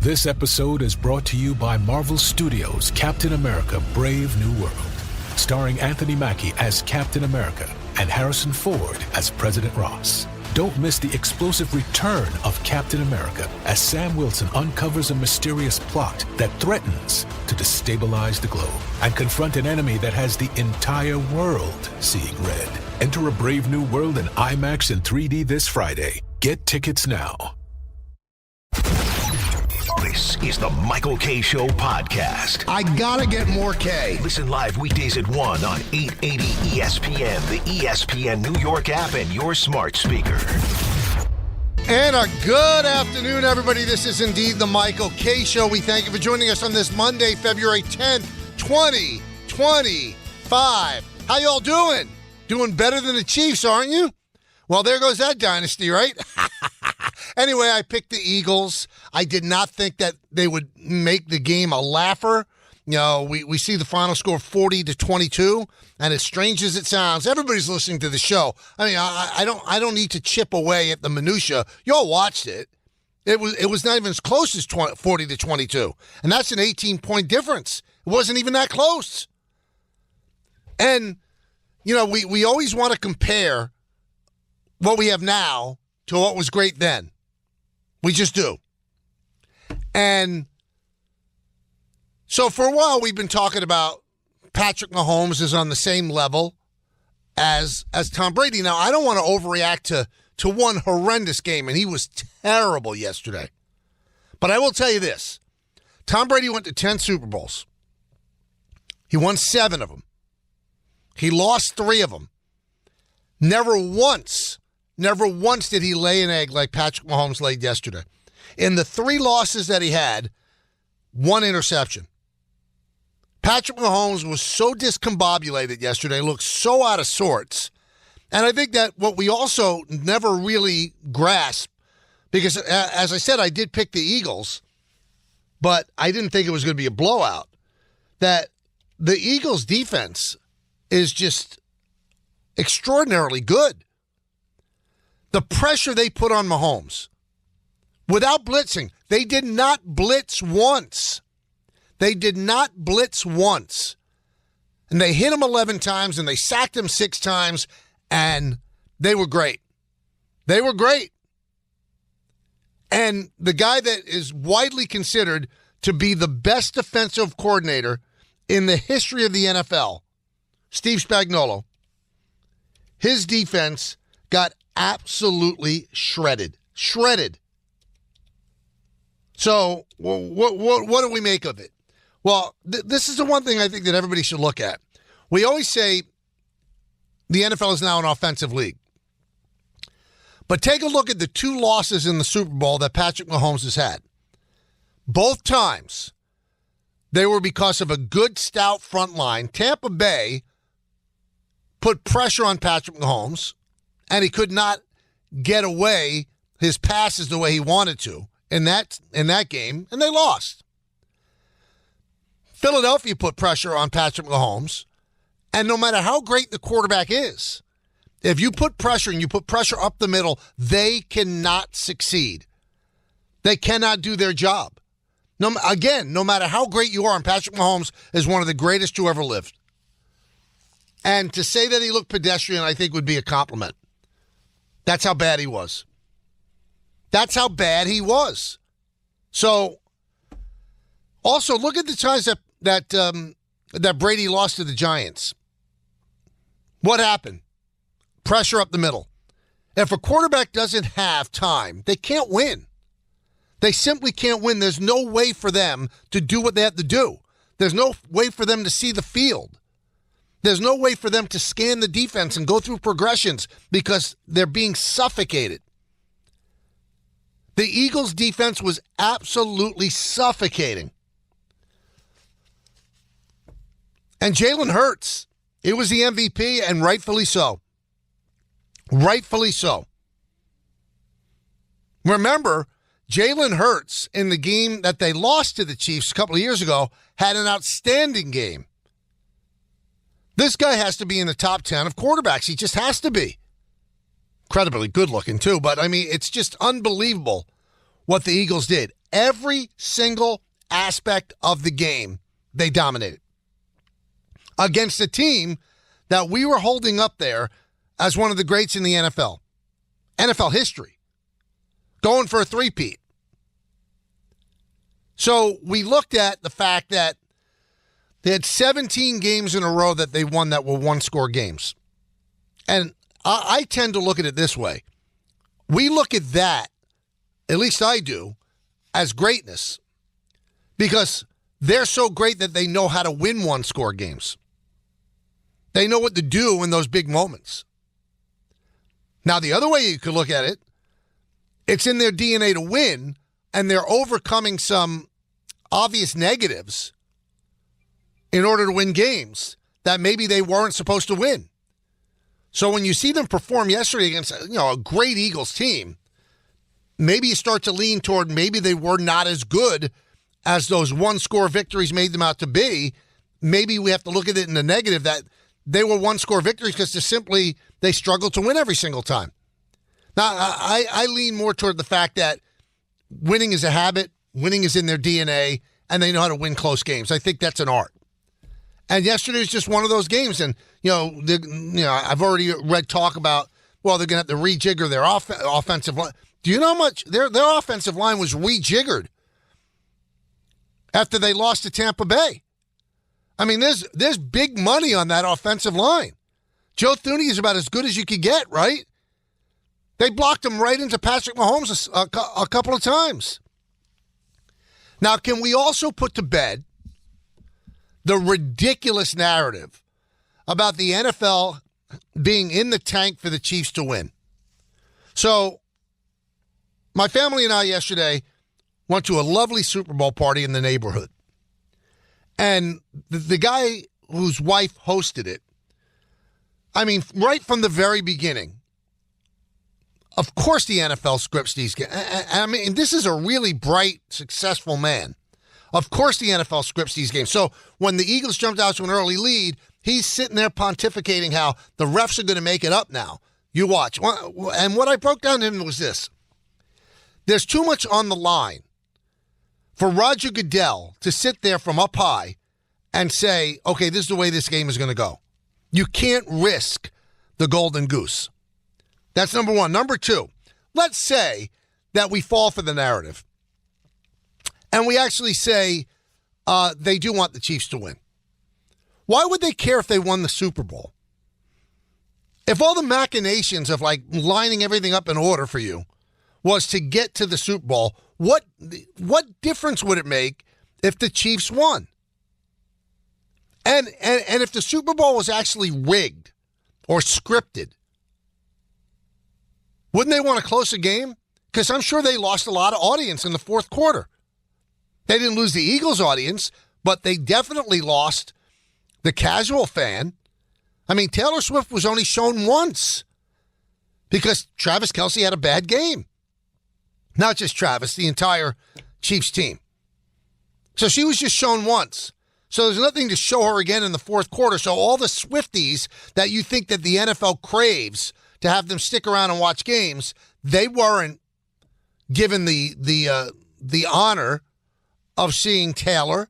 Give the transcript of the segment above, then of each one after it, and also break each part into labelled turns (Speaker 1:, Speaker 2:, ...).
Speaker 1: This episode is brought to you by Marvel Studios' Captain America: Brave New World, starring Anthony Mackie as Captain America and Harrison Ford as President Ross. Don't miss the explosive return of Captain America as Sam Wilson uncovers a mysterious plot that threatens to destabilize the globe and confront an enemy that has the entire world seeing red. Enter a Brave New World in IMAX and 3D this Friday. Get tickets now.
Speaker 2: This is the Michael K. Show podcast.
Speaker 3: I gotta get more K.
Speaker 2: Listen live weekdays at 1 on 880 ESPN, the ESPN New York app, and your smart speaker.
Speaker 3: And a good afternoon, everybody. This is indeed the Michael K. Show. We thank you for joining us on this Monday, February 10th, 2025. How y'all doing? Doing better than the Chiefs, aren't you? Well, there goes that dynasty, right? Anyway, I picked the Eagles. I did not think that they would make the game a laugher. You know, we see the final score 40-22, and as strange as it sounds, everybody's listening to the show. I mean, I don't need to chip away at the minutia. Y'all watched it. It was not even as close as 40-22, and that's an 18-point difference. It wasn't even that close. And you know, we always want to compare what we have now to what was great then. We just do. And so for a while we've been talking about Patrick Mahomes is on the same level as Tom Brady. Now, I don't want to overreact to one horrendous game, and he was terrible yesterday. But I will tell you this. Tom Brady went to 10 Super Bowls. He won 7 of them. He lost 3 of them. Never once did he lay an egg like Patrick Mahomes laid yesterday. In the 3 losses that he had, 1 interception. Patrick Mahomes was so discombobulated yesterday, looked so out of sorts. And I think that what we also never really grasped, because as I said, I did pick the Eagles, but I didn't think it was going to be a blowout, that the Eagles' defense is just extraordinarily good. The pressure they put on Mahomes without blitzing, they did not blitz once. They did not blitz once. And they hit him 11 times and they sacked him 6 times, and they were great. They were great. And the guy that is widely considered to be the best defensive coordinator in the history of the NFL, Steve Spagnuolo, his defense got absolutely shredded. Shredded. So what do we make of it? Well, this is the one thing I think that everybody should look at. We always say the NFL is now an offensive league. But take a look at the 2 losses in the Super Bowl that Patrick Mahomes has had. Both times, they were because of a good, stout front line. Tampa Bay put pressure on Patrick Mahomes, and he could not get away his passes the way he wanted to in that game, and they lost. Philadelphia put pressure on Patrick Mahomes, and no matter how great the quarterback is, if you put pressure and you put pressure up the middle, they cannot succeed. They cannot do their job. No matter how great you are, and Patrick Mahomes is one of the greatest to ever lived. And to say that he looked pedestrian, I think, would be a compliment. That's how bad he was. That's how bad he was. So, also, look at the times that Brady lost to the Giants. What happened? Pressure up the middle. If a quarterback doesn't have time, they can't win. They simply can't win. There's no way for them to do what they have to do. There's no way for them to see the field. There's no way for them to scan the defense and go through progressions because they're being suffocated. The Eagles' defense was absolutely suffocating. And Jalen Hurts, it was the MVP, and rightfully so. Rightfully so. Remember, Jalen Hurts, in the game that they lost to the Chiefs a couple of years ago, had an outstanding game. This guy has to be in the top 10 of quarterbacks. He just has to be. Incredibly good looking, too. But, I mean, it's just unbelievable what the Eagles did. every single aspect of the game, they dominated. Against a team that we were holding up there as one of the greats in the NFL history, going for a three-peat. So we looked at the fact that they had 17 games in a row that they won that were one-score games. And I tend to look at it this way. We look at that, at least I do, as greatness because they're so great that they know how to win one-score games. They know what to do in those big moments. Now, the other way you could look at it, it's in their DNA to win, and they're overcoming some obvious negatives in order to win games that maybe they weren't supposed to win. So when you see them perform yesterday against, a great Eagles team, maybe you start to lean toward maybe they were not as good as those one-score victories made them out to be. Maybe we have to look at it in the negative that they were one-score victories because they struggled to win every single time. Now, I lean more toward the fact that winning is a habit, winning is in their DNA, and they know how to win close games. I think that's an art. And yesterday was just one of those games. And, I've already read talk about, they're going to have to rejigger their offensive line. Do you know how much their offensive line was rejiggered after they lost to Tampa Bay? I mean, there's big money on that offensive line. Joe Thuney is about as good as you could get, right? They blocked him right into Patrick Mahomes a couple of times. Now, can we also put to bed the ridiculous narrative about the NFL being in the tank for the Chiefs to win? So, my family and I yesterday went to a lovely Super Bowl party in the neighborhood. And the guy whose wife hosted it, right from the very beginning, of course the NFL scripts these games. This is a really bright, successful man. Of course the NFL scripts these games. So when the Eagles jumped out to an early lead, he's sitting there pontificating how the refs are going to make it up now. You watch. And what I broke down to him was this. There's too much on the line for Roger Goodell to sit there from up high and say, okay, this is the way this game is going to go. You can't risk the golden goose. That's number one. Number two, let's say that we fall for the narrative and we actually say they do want the Chiefs to win. Why would they care if they won the Super Bowl? If all the machinations of lining everything up in order for you was to get to the Super Bowl, what difference would it make if the Chiefs won? And if the Super Bowl was actually rigged or scripted, wouldn't they want to close the game? Because I'm sure they lost a lot of audience in the fourth quarter. They didn't lose the Eagles audience, but they definitely lost the casual fan. Taylor Swift was only shown once because Travis Kelce had a bad game. Not just Travis, the entire Chiefs team. So she was just shown once. So there's nothing to show her again in the fourth quarter. So all the Swifties that you think that the NFL craves to have them stick around and watch games, they weren't given the honor of seeing Taylor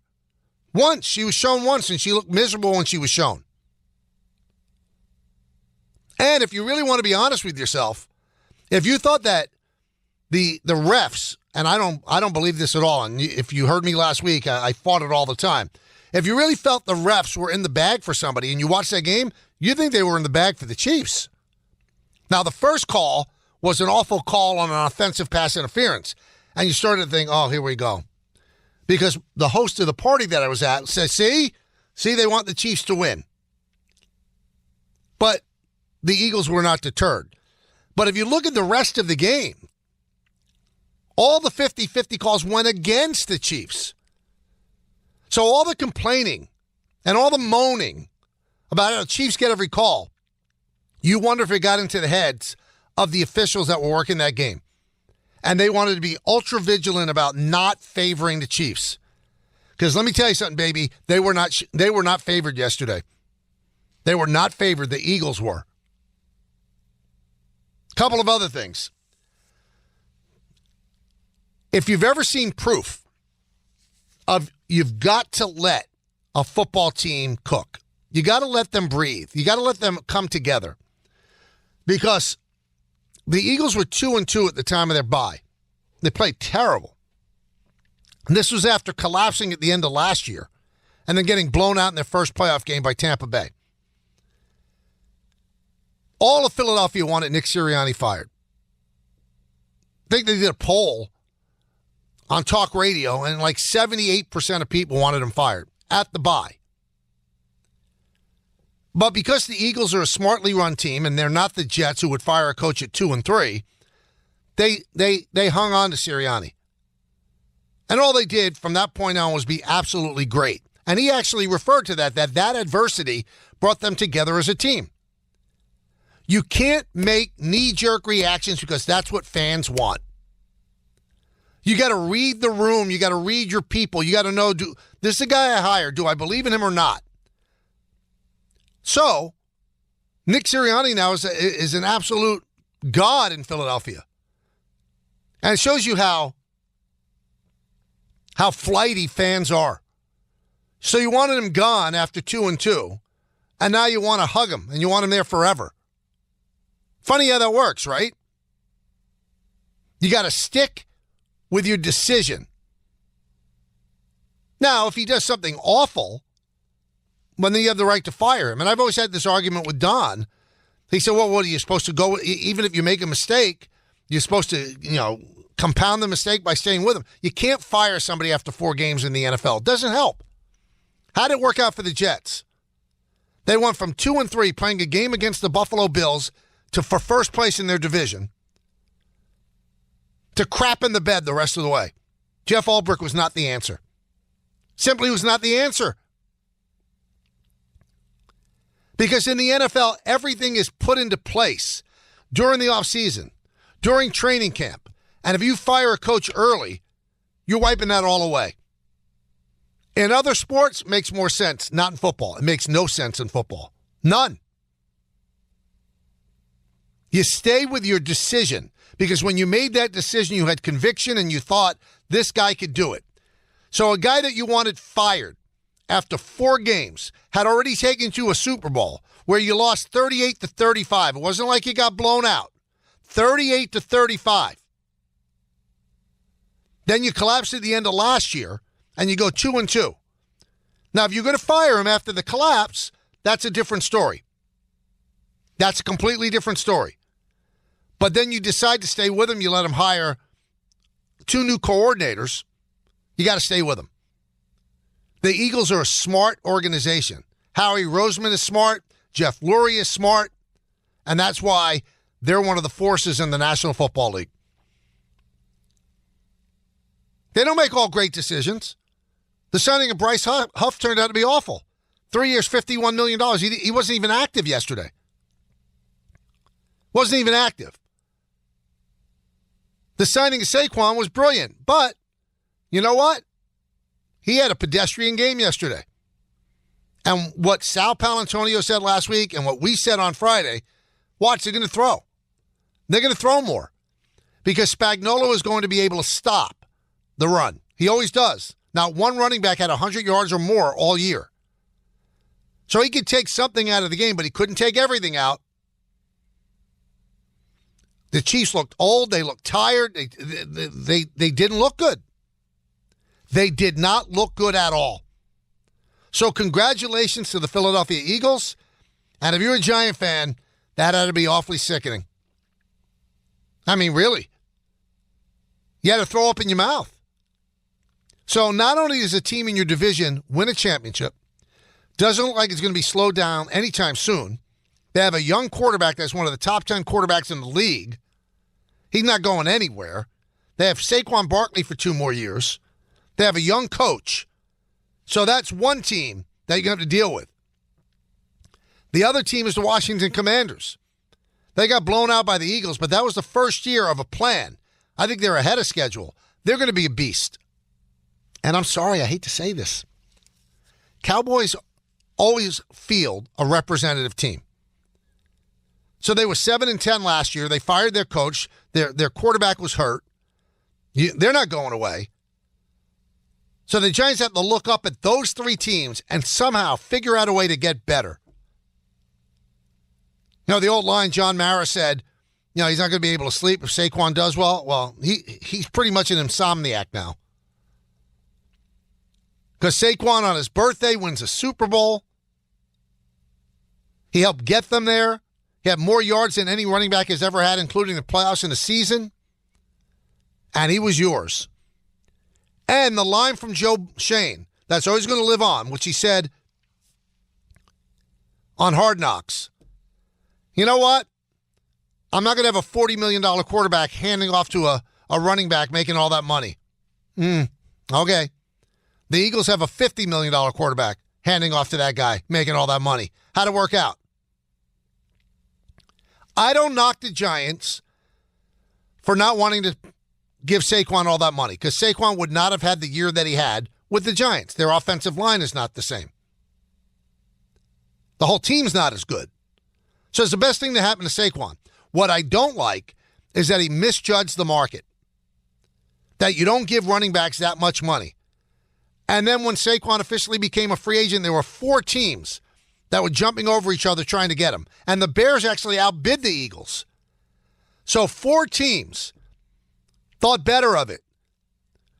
Speaker 3: once. She was shown once, and she looked miserable when she was shown. And if you really want to be honest with yourself, if you thought that the refs, and I don't believe this at all, and if you heard me last week, I fought it all the time. If you really felt the refs were in the bag for somebody and you watched that game, you think they were in the bag for the Chiefs. Now, the first call was an awful call on an offensive pass interference. And you started to think, oh, here we go. Because the host of the party that I was at said, see, they want the Chiefs to win. But the Eagles were not deterred. But if you look at the rest of the game, all the 50-50 calls went against the Chiefs. So all the complaining and all the moaning about how the Chiefs get every call, you wonder if it got into the heads of the officials that were working that game. And they wanted to be ultra vigilant about not favoring the Chiefs. Because let me tell you something, baby, they were not favored yesterday. They were not favored. The Eagles were. Couple of other things. If you've ever seen proof of you've got to let a football team cook, you got to let them breathe. You got to let them come together. Because the Eagles were 2-2 at the time of their bye. They played terrible. And this was after collapsing at the end of last year and then getting blown out in their first playoff game by Tampa Bay. All of Philadelphia wanted Nick Sirianni fired. I think they did a poll on talk radio, and like 78% of people wanted him fired at the bye. But because the Eagles are a smartly run team, and they're not the Jets who would fire a coach at 2-3, they hung on to Sirianni. And all they did from that point on was be absolutely great. And he actually referred to that adversity brought them together as a team. You can't make knee-jerk reactions because that's what fans want. You got to read the room. You got to read your people. You got to know, this is the guy I hired. Do I believe in him or not? So, Nick Sirianni now is an absolute god in Philadelphia. And it shows you how flighty fans are. So you wanted him gone after 2-2, and now you want to hug him, and you want him there forever. Funny how that works, right? You got to stick with your decision. Now, if he does something awful, well, then you have the right to fire him. And I've always had this argument with Don. He said, well, what are you supposed to go, even if you make a mistake, you're supposed to, compound the mistake by staying with him. You can't fire somebody after 4 games in the NFL. It doesn't help. How did it work out for the Jets? They went from 2-3 playing a game against the Buffalo Bills for first place in their division to crap in the bed the rest of the way. Jeff Ulbrich was not the answer. Simply was not the answer. Because in the NFL, everything is put into place during the offseason, during training camp. And if you fire a coach early, you're wiping that all away. In other sports, it makes more sense. Not in football. It makes no sense in football. None. You stay with your decision because when you made that decision, you had conviction and you thought this guy could do it. So a guy that you wanted fired after 4 games had already taken you to a Super Bowl where you lost 38-35. It wasn't like you got blown out. 38-35. Then you collapsed at the end of last year and you go 2-2. Now, if you're going to fire him after the collapse, that's a different story. That's a completely different story. But then you decide to stay with him. You let him hire 2 new coordinators. You got to stay with him. The Eagles are a smart organization. Howie Roseman is smart. Jeff Lurie is smart. And that's why they're one of the forces in the National Football League. They don't make all great decisions. The signing of Bryce Huff turned out to be awful. 3 years, $51 million. He wasn't even active yesterday. Wasn't even active. The signing of Saquon was brilliant. But, you know what? He had a pedestrian game yesterday. And what Sal Palantonio said last week and what we said on Friday, watch, they're going to throw. They're going to throw more. Because Spagnuolo is going to be able to stop the run. He always does. Not one running back had 100 yards or more all year. So he could take something out of the game, but he couldn't take everything out. The Chiefs looked old. They looked tired. They didn't look good. They did not look good at all. So congratulations to the Philadelphia Eagles. And if you're a Giant fan, that had to be awfully sickening. I mean, really. You had to throw up in your mouth. So not only does a team in your division win a championship, doesn't look like it's going to be slowed down anytime soon. They have a young quarterback that's one of the top 10 quarterbacks in the league. He's not going anywhere. They have Saquon Barkley for 2 more years. They have a young coach. So that's one team that you're going to have to deal with. The other team is the Washington Commanders. They got blown out by the Eagles, but that was the first year of a plan. I think they're ahead of schedule. They're going to be a beast. And I'm sorry, I hate to say this. Cowboys always field a representative team. So they were 7-10 last year. They fired their coach. Their quarterback was hurt. They're not going away. So the Giants have to look up at those three teams and somehow figure out a way to get better. The old line John Mara said, he's not going to be able to sleep if Saquon does well. Well, he's pretty much an insomniac now. Because Saquon on his birthday wins a Super Bowl. He helped get them there. He had more yards than any running back has ever had, including the playoffs in the season. And he was yours. And the line from Joe Shane, that's always going to live on, which he said on Hard Knocks. You know what? I'm not going to have a $40 million quarterback handing off to a running back making all that money. Okay. The Eagles have a $50 million quarterback handing off to that guy making all that money. How'd it work out? I don't knock the Giants for not wanting to give Saquon all that money, because Saquon would not have had the year that he had with the Giants. Their offensive line is not the same. The whole team's not as good. So it's the best thing to happen to Saquon. What I don't like is that he misjudged the market, that you don't give running backs that much money. And then when Saquon officially became a free agent, there were 4 teams that were jumping over each other trying to get him. And the Bears actually outbid the Eagles. So 4 teams thought better of it.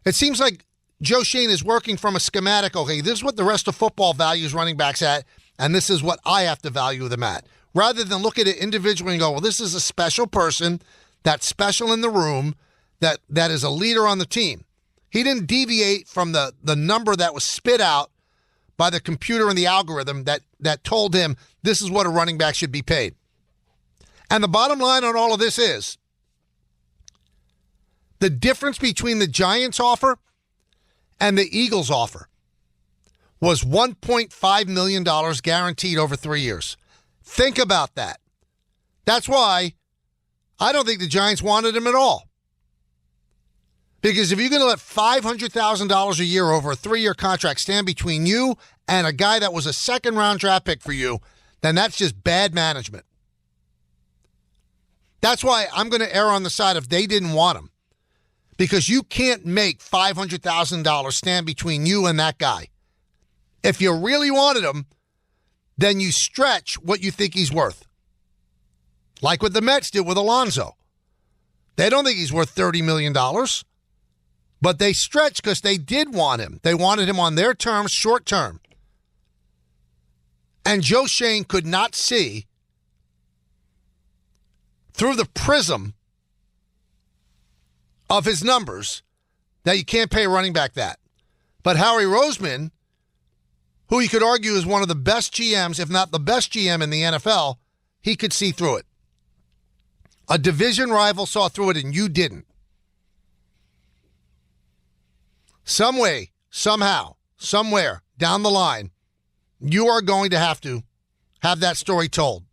Speaker 3: It seems like Joe Shane is working from a schematic. Okay, this is what the rest of football values running backs at, and this is what I have to value them at. Rather than look at it individually and go, well, this is a special person that's special in the room, that is a leader on the team. He didn't deviate from the number that was spit out by the computer and the algorithm that told him this is what a running back should be paid. And the bottom line on all of this is the difference between the Giants' offer and the Eagles' offer was $1.5 million guaranteed over 3 years. Think about that. That's why I don't think the Giants wanted him at all. Because if you're going to let $500,000 a year over a 3-year contract stand between you and a guy that was a second-round draft pick for you, then that's just bad management. That's why I'm going to err on the side of they didn't want him. Because you can't make $500,000 stand between you and that guy. If you really wanted him, then you stretch what you think he's worth. Like what the Mets did with Alonso. They don't think he's worth $30 million. But they stretched because they did want him. They wanted him on their terms, short term. And Joe Shane could not see through the prism of his numbers that you can't pay a running back that. But Howie Roseman, who you could argue is one of the best GMs, if not the best GM in the NFL, he could see through it. A division rival saw through it and you didn't. Some way, somehow, somewhere down the line, you are going to have that story told.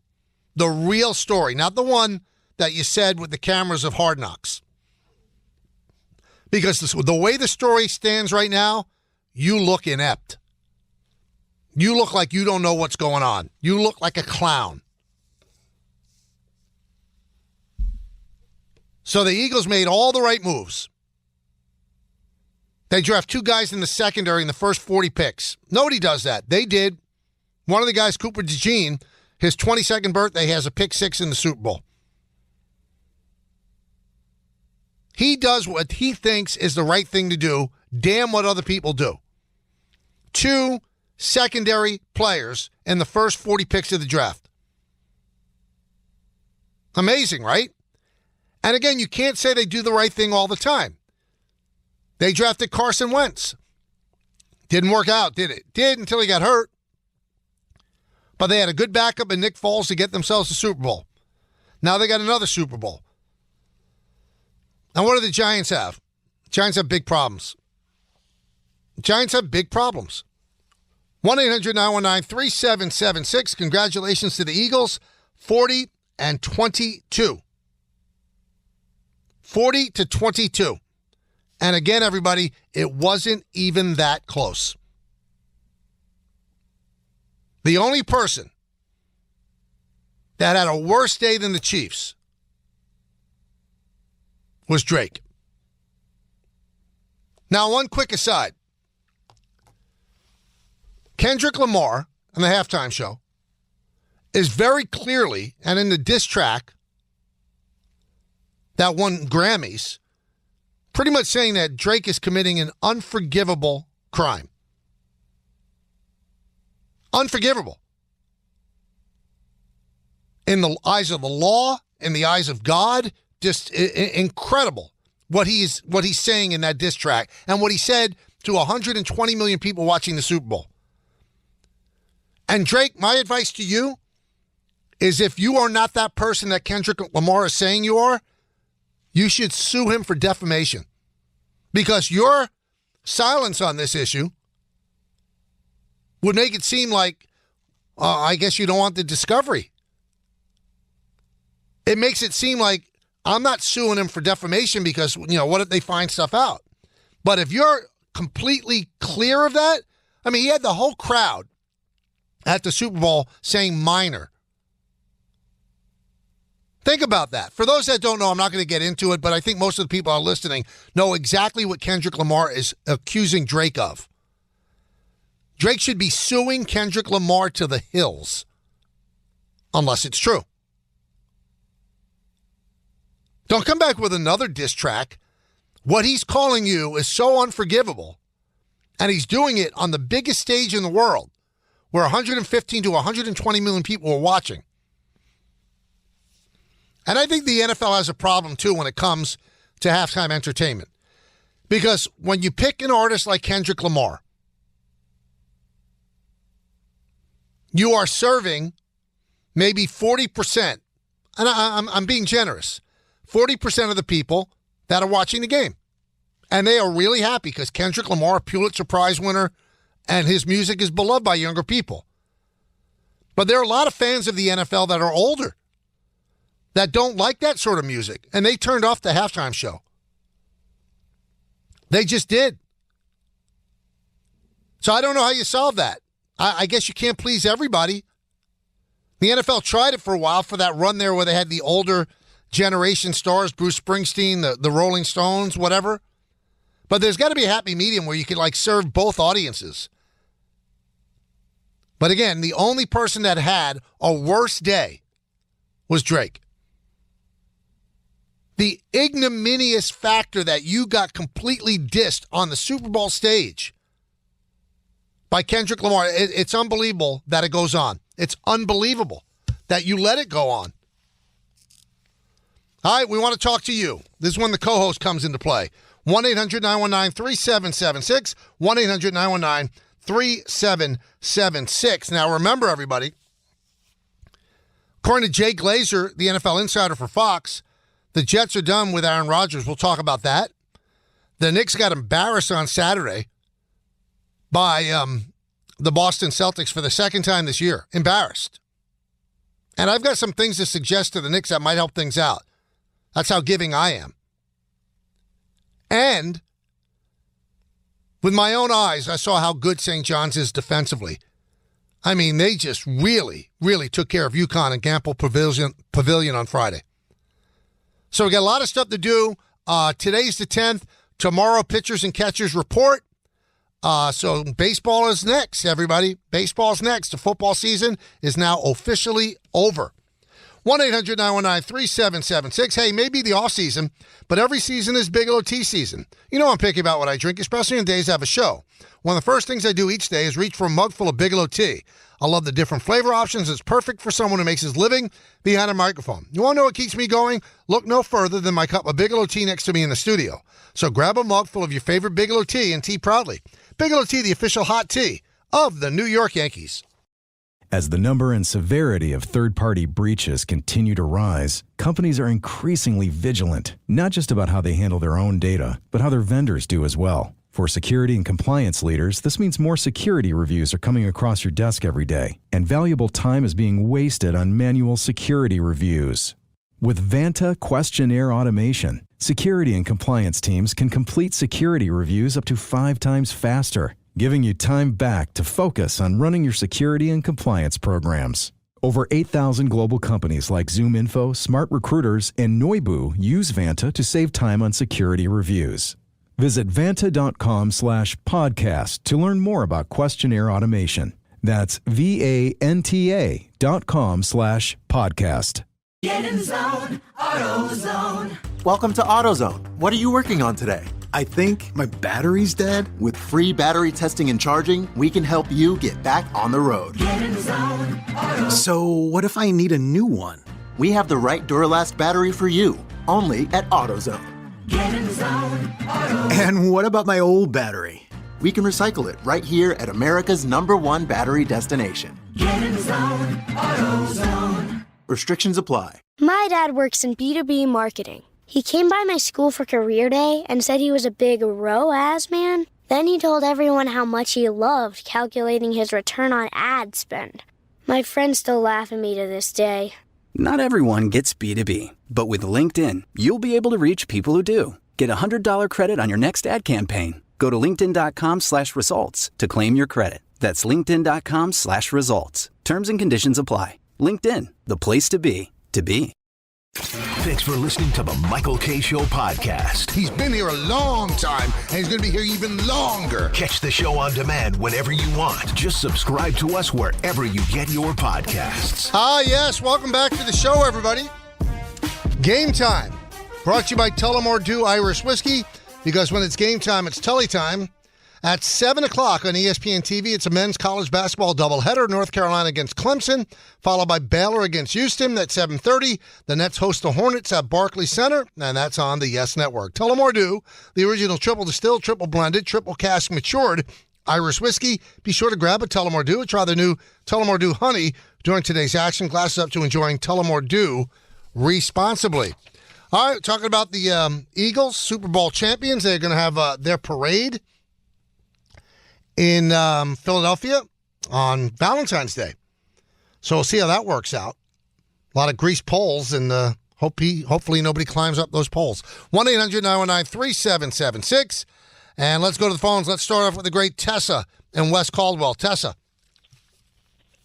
Speaker 3: The real story, not the one that you said with the cameras of Hard Knocks. Because the way the story stands right now, you look inept. You look like you don't know what's going on. You look like a clown. So the Eagles made all the right moves. They draft 2 guys in the secondary in the first 40 picks. Nobody does that. They did. One of the guys, Cooper DeJean, his 22nd birthday, has a pick 6 in the Super Bowl. He does what he thinks is the right thing to do, damn what other people do. 2 secondary players in the first 40 picks of the draft. Amazing, right? And again, you can't say they do the right thing all the time. They drafted Carson Wentz. Didn't work out, did it? Did until he got hurt. But they had a good backup in Nick Foles to get themselves a Super Bowl. Now they got another Super Bowl. And what do the Giants have? Giants have big problems. Giants have big problems. 1-800-919-3776. Congratulations to the Eagles. 40-22. 40-22. And again, everybody, it wasn't even that close. The only person that had a worse day than the Chiefs was Drake. Now, one quick aside. Kendrick Lamar on the halftime show is very clearly, and in the diss track that won Grammys, pretty much saying that Drake is committing an unforgivable crime. Unforgivable. In the eyes of the law, in the eyes of God, just incredible what he's saying in that diss track and what he said to 120 million people watching the Super Bowl. And Drake, my advice to you is if you are not that person that Kendrick Lamar is saying you are, you should sue him for defamation. Because your silence on this issue would make it seem like, I guess you don't want the discovery. It makes it seem like I'm not suing him for defamation because, what if they find stuff out? But if you're completely clear of that, I mean, he had the whole crowd at the Super Bowl saying minor. Think about that. For those that don't know, I'm not going to get into it, but I think most of the people are listening know exactly what Kendrick Lamar is accusing Drake of. Drake should be suing Kendrick Lamar to the hills, unless it's true. Don't come back with another diss track. What he's calling you is so unforgivable, and he's doing it on the biggest stage in the world, where 115 to 120 million people are watching. And I think the NFL has a problem, too, when it comes to halftime entertainment. Because when you pick an artist like Kendrick Lamar, you are serving maybe 40%, and I'm being generous, 40% of the people that are watching the game. And they are really happy because Kendrick Lamar, Pulitzer Prize winner, and his music is beloved by younger people. But there are a lot of fans of the NFL that are older that don't like that sort of music, and they turned off the halftime show. They just did. So I don't know how you solve that. I guess you can't please everybody. The NFL tried it for a while for that run there where they had the older generation stars, Bruce Springsteen, the Rolling Stones, whatever. But there's got to be a happy medium where you can serve both audiences. But again, the only person that had a worse day was Drake. The ignominious factor that you got completely dissed on the Super Bowl stage by Kendrick Lamar, it's unbelievable that it goes on. It's unbelievable that you let it go on. All right, we want to talk to you. This is when the co-host comes into play. 1-800-919-3776, 1-800-919-3776. Now, remember, everybody, according to Jay Glazer, the NFL insider for Fox, the Jets are done with Aaron Rodgers. We'll talk about that. The Knicks got embarrassed on Saturday by the Boston Celtics for the second time this year. Embarrassed. And I've got some things to suggest to the Knicks that might help things out. That's how giving I am. And with my own eyes, I saw how good St. John's is defensively. I mean, they just really, really took care of UConn and Gamble Pavilion on Friday. So we got a lot of stuff to do. Today's the 10th. Tomorrow, pitchers and catchers report. So baseball is next, everybody. Baseball's next. The football season is now officially over. 1-800-919-3776. Hey, maybe the offseason, but every season is Bigelow Tea season. You know I'm picky about what I drink, especially on days I have a show. One of the first things I do each day is reach for a mug full of Bigelow Tea. I love the different flavor options. It's perfect for someone who makes his living behind a microphone. You want to know what keeps me going? Look no further than my cup of Bigelow Tea next to me in the studio. So grab a mug full of your favorite Bigelow Tea and tea proudly. Bigelow Tea, the official hot tea of the New York Yankees.
Speaker 4: As the number and severity of third-party breaches continue to rise, companies are increasingly vigilant, not just about how they handle their own data, but how their vendors do as well. For security and compliance leaders, this means more security reviews are coming across your desk every day, and valuable time is being wasted on manual security reviews. With Vanta Questionnaire Automation, security and compliance teams can complete security reviews up to 5 times faster, giving you time back to focus on running your security and compliance programs. Over 8,000 global companies like ZoomInfo, Smart Recruiters, and Noibu use Vanta to save time on security reviews. Visit vanta.com/podcast to learn more about questionnaire automation. That's VANTA.com/podcast.
Speaker 5: Get in the zone, AutoZone.
Speaker 6: Welcome to AutoZone. What are you working on today?
Speaker 7: I think my battery's dead.
Speaker 6: With free battery testing and charging, we can help you get back on the road.
Speaker 5: Get in the zone, AutoZone.
Speaker 7: So what if I need a new one?
Speaker 6: We have the right Duralast battery for you, only at AutoZone.
Speaker 5: Get in the zone, AutoZone.
Speaker 7: And what about my old battery?
Speaker 6: We can recycle it right here at America's #1 battery destination.
Speaker 5: Get in the zone, AutoZone.
Speaker 6: Restrictions apply.
Speaker 8: My dad works in B2B marketing. He came by my school for career day and said he was a big ROAS man. Then he told everyone how much he loved calculating his return on ad spend. My friends still laugh at me to this day.
Speaker 9: Not everyone gets B2B, but with LinkedIn, you'll be able to reach people who do. Get a $100 credit on your next ad campaign. Go to linkedin.com/results to claim your credit. That's linkedin.com/results. Terms and conditions apply. LinkedIn, the place to be, to be.
Speaker 2: Thanks for listening to the Michael K. Show podcast.
Speaker 3: He's been here a long time, and he's going to be here even longer.
Speaker 2: Catch the show on demand whenever you want. Just subscribe to us wherever you get your podcasts.
Speaker 3: Yes. Welcome back to the show, everybody. Game time. Brought to you by Tullamore Dew Irish Whiskey, because when it's game time, it's Tully time. At 7 o'clock on ESPN TV, it's a men's college basketball doubleheader. North Carolina against Clemson, followed by Baylor against Houston at 7:30. The Nets host the Hornets at Barclays Center, and that's on the Yes Network. Tullamore Dew, the original triple distilled, triple blended, triple cask matured Irish whiskey. Be sure to grab a Tullamore Dew. Try the new Tullamore Dew Honey during today's action. Glasses up to enjoying Tullamore Dew responsibly. All right, talking about the Eagles, Super Bowl champions. They're going to have their parade in Philadelphia on Valentine's Day. So we'll see how that works out. A lot of greased poles, and hopefully nobody climbs up those poles. 1-800-919-3776. And let's go to the phones. Let's start off with the great Tessa in West Caldwell. Tessa.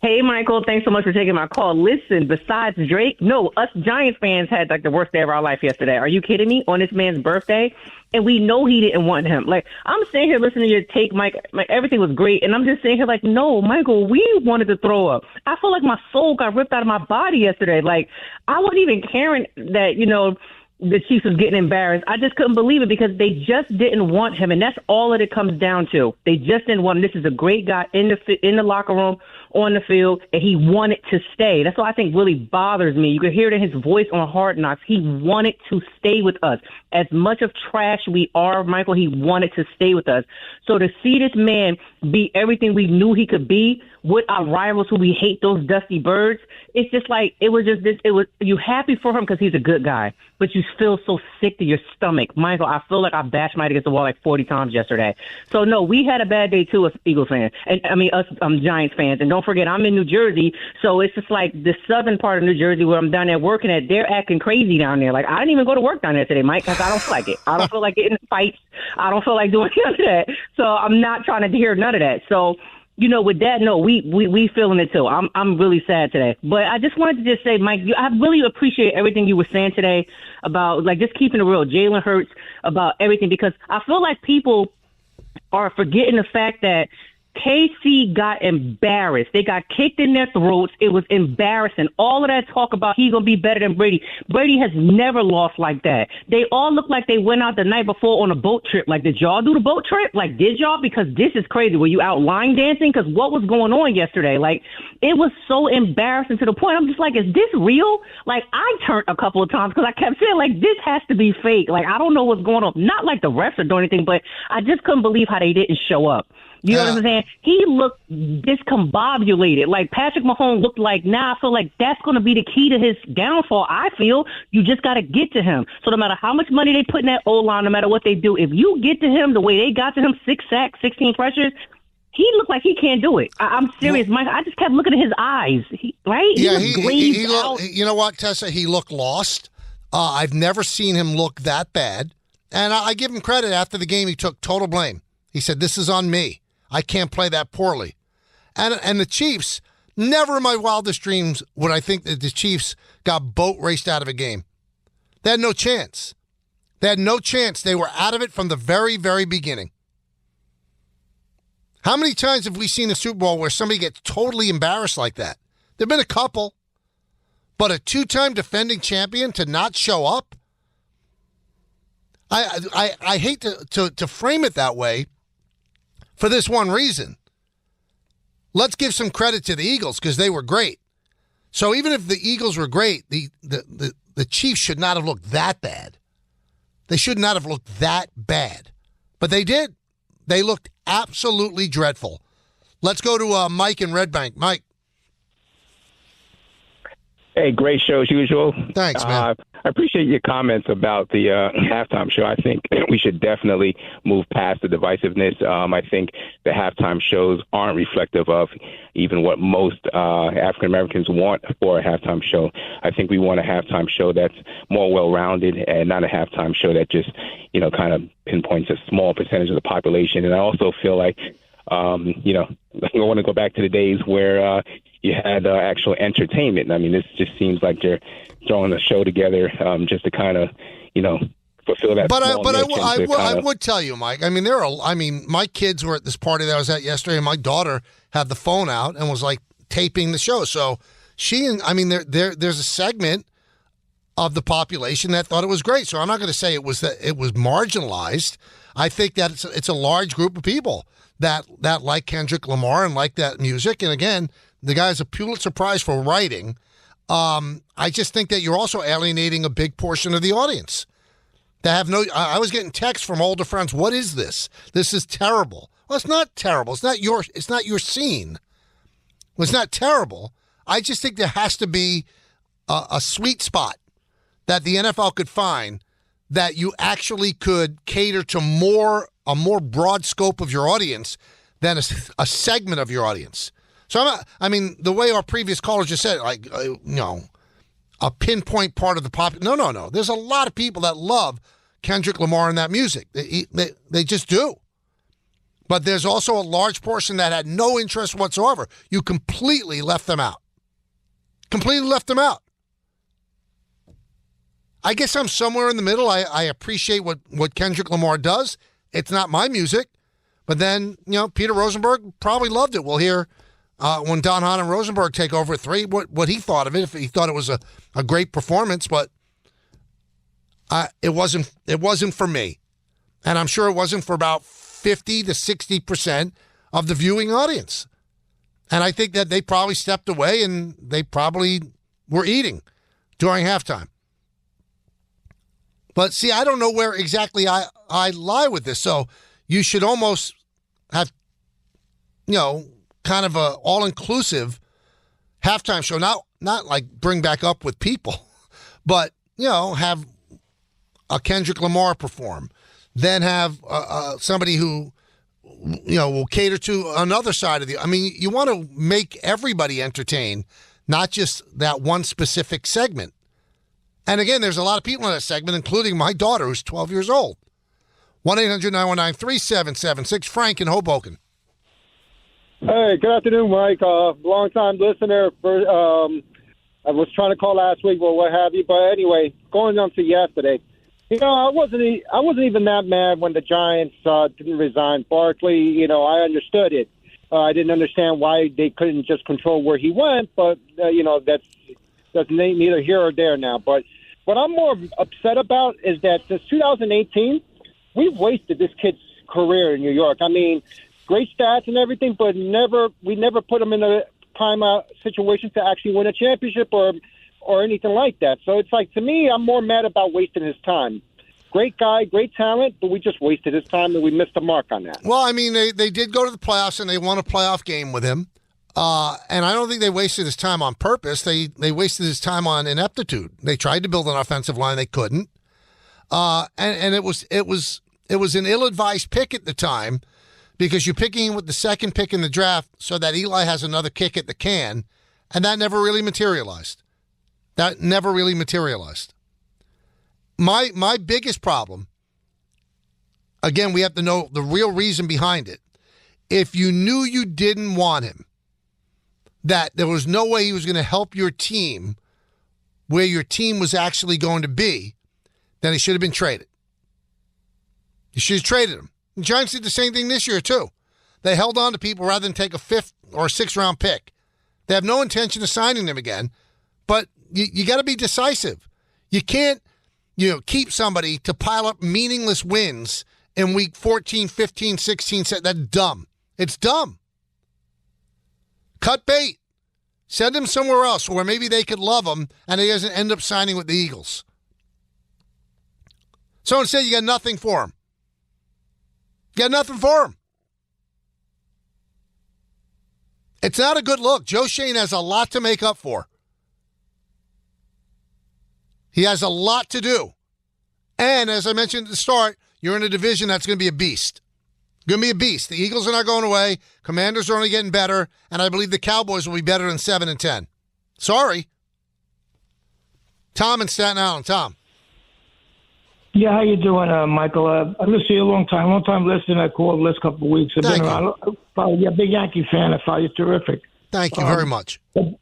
Speaker 10: Hey, Michael. Thanks so much for taking my call. Listen, besides Drake, no, us Giants fans had like the worst day of our life yesterday. Are you kidding me? On this man's birthday? And we know he didn't want him. Like, I'm sitting here listening to your take, Mike. Everything was great. And I'm just sitting here like, no, Michael, we wanted to throw up. I feel like my soul got ripped out of my body yesterday. Like, I wasn't even caring that, the Chiefs was getting embarrassed. I just couldn't believe it because they just didn't want him. And that's all that it comes down to. They just didn't want him. This is a great guy in the locker room, on the field, and he wanted to stay. That's what I think really bothers me. You could hear it in his voice on Hard Knocks. He wanted to stay with us. As much of trash we are, Michael, he wanted to stay with us. So to see this man be everything we knew he could be with our rivals who we hate, those dusty birds, it's just like, you happy for him because he's a good guy, but you feel so sick to your stomach. Michael, I feel like I bashed my head against the wall like 40 times yesterday. So no, we had a bad day too as Eagles fans, and us Giants fans. And don't forget, I'm in New Jersey, so it's just like the southern part of New Jersey where I'm down there working at, they're acting crazy down there. Like, I didn't even go to work down there today, Mike, because I don't feel like it. I don't feel like getting in fights. I don't feel like doing none of that. So I'm not trying to hear none of that. So, with that, no, we feeling it too. I'm really sad today. But I just wanted to just say, Mike, I really appreciate everything you were saying today about, like, just keeping it real. Jalen Hurts, about everything, because I feel like people are forgetting the fact that KC got embarrassed. They got kicked in their throats. It was embarrassing. All of that talk about he's going to be better than Brady. Brady has never lost like that. They all look like they went out the night before on a boat trip. Like, did y'all do the boat trip? Like, did y'all? Because this is crazy. Were you out line dancing? Because what was going on yesterday? Like, it was so embarrassing to the point I'm just like, is this real? Like, I turned a couple of times because I kept saying, like, this has to be fake. Like, I don't know what's going on. Not like the refs are doing anything, but I just couldn't believe how they didn't show up. You know what I'm saying? He looked discombobulated. Like, Patrick Mahomes looked like, I feel like that's going to be the key to his downfall. I feel you just got to get to him. So no matter how much money they put in that O-line, no matter what they do, if you get to him the way they got to him, 6 sacks, 16 pressures, he looked like he can't do it. I'm serious, Mike. I just kept looking at his eyes, right?
Speaker 3: Yeah,
Speaker 10: he looked,
Speaker 3: you know what, Tessa? He looked lost. I've never seen him look that bad. And I give him credit. After the game, he took total blame. He said, this is on me. I can't play that poorly. And the Chiefs, never in my wildest dreams would I think that the Chiefs got boat raced out of a game. They had no chance. They had no chance. They were out of it from the very, very beginning. How many times have we seen a Super Bowl where somebody gets totally embarrassed like that? There have been a couple. But a two-time defending champion to not show up? I hate to frame it that way for this one reason. Let's give some credit to the Eagles because they were great. So even if the Eagles were great, the Chiefs should not have looked that bad. They should not have looked that bad. But they did. They looked absolutely dreadful. Let's go to Mike in Red Bank. Mike.
Speaker 11: Hey, great show as usual.
Speaker 3: Thanks, man.
Speaker 11: I appreciate your comments about the halftime show. I think we should definitely move past the divisiveness. I think the halftime shows aren't reflective of even what most African Americans want for a halftime show. I think we want a halftime show that's more well-rounded and not a halftime show that just, kind of pinpoints a small percentage of the population. And I also feel like, I want to go back to the days where you had actual entertainment. I mean, this just seems like they're throwing a show together just to kind of, fulfill that. But
Speaker 3: I would tell you, Mike. I mean, my kids were at this party that I was at yesterday, and my daughter had the phone out and was like taping the show. So there's a segment of the population that thought it was great. So I'm not going to say it was marginalized. I think that it's a large group of people that like Kendrick Lamar and like that music. And again, the guy's a Pulitzer Prize for writing. I just think that you're also alienating a big portion of the audience. I was getting texts from older friends. What is this? This is terrible. Well, it's not terrible. It's not your scene. Well, it's not terrible. I just think there has to be a sweet spot that the NFL could find that you actually could cater to a more broad scope of your audience than a segment of your audience. So the way our previous caller just said, a pinpoint part of the pop. No. There's a lot of people that love Kendrick Lamar and that music. They just do. But there's also a large portion that had no interest whatsoever. You completely left them out. Completely left them out. I guess I'm somewhere in the middle. I appreciate what Kendrick Lamar does. It's not my music. But then, Peter Rosenberg probably loved it. We'll hear when Don Hahn and Rosenberg take over at 3, what he thought of it, if he thought it was a great performance. But it wasn't for me. And I'm sure it wasn't for about 50 to 60% of the viewing audience. And I think that they probably stepped away and they probably were eating during halftime. But see, I don't know where exactly I lie with this. So you should almost have, kind of a all-inclusive halftime show. Not like bring back Up With People, but, have a Kendrick Lamar perform. Then have somebody who, will cater to another side of you want to make everybody entertained, not just that one specific segment. And again, there's a lot of people in that segment, including my daughter, who's 12 years old. 1-800-919-3776. Frank in Hoboken.
Speaker 12: Hey, good afternoon, Mike. Long-time listener. I was trying to call last week or what have you. But anyway, going on to yesterday. I wasn't even that mad when the Giants didn't resign Barkley. I understood it. I didn't understand why they couldn't just control where he went. But, that's neither here or there now. But what I'm more upset about is that since 2018, we've wasted this kid's career in New York. I mean, great stats and everything, but we never put him in a prime situation to actually win a championship or anything like that. So it's like, to me, I'm more mad about wasting his time. Great guy, great talent, but we just wasted his time and we missed the mark on that.
Speaker 3: Well, they did go to the playoffs and they won a playoff game with him. And I don't think they wasted his time on purpose. They wasted his time on ineptitude. They tried to build an offensive line. They couldn't. And it was an ill-advised pick at the time because you're picking with the second pick in the draft so that Eli has another kick at the can, and that never really materialized. My biggest problem, again, we have to know the real reason behind it. If you knew you didn't want him, that there was no way he was going to help your team where your team was actually going to be, then he should have been traded. You should have traded him. The Giants did the same thing this year, too. They held on to people rather than take a 5th or 6th round pick. They have no intention of signing them again, but you got to be decisive. You can't, keep somebody to pile up meaningless wins in week 14, 15, 16. That's dumb. It's dumb. Cut bait. Send him somewhere else where maybe they could love him and he doesn't end up signing with the Eagles. So instead, you got nothing for him. You got nothing for him. It's not a good look. Joe Schoen has a lot to make up for. He has a lot to do. And as I mentioned at the start, you're in a division that's going to be a beast. Going to be a beast. The Eagles are not going away. Commanders are only getting better. And I believe the Cowboys will be better than 7-10. Sorry. Tom in Staten Island. Tom.
Speaker 13: Yeah, how you doing, Michael? I've listened to you a long time listener. I called the last couple of weeks. I've been around. Yeah, big Yankee fan. I thought you terrific.
Speaker 3: Thank you very much.
Speaker 13: What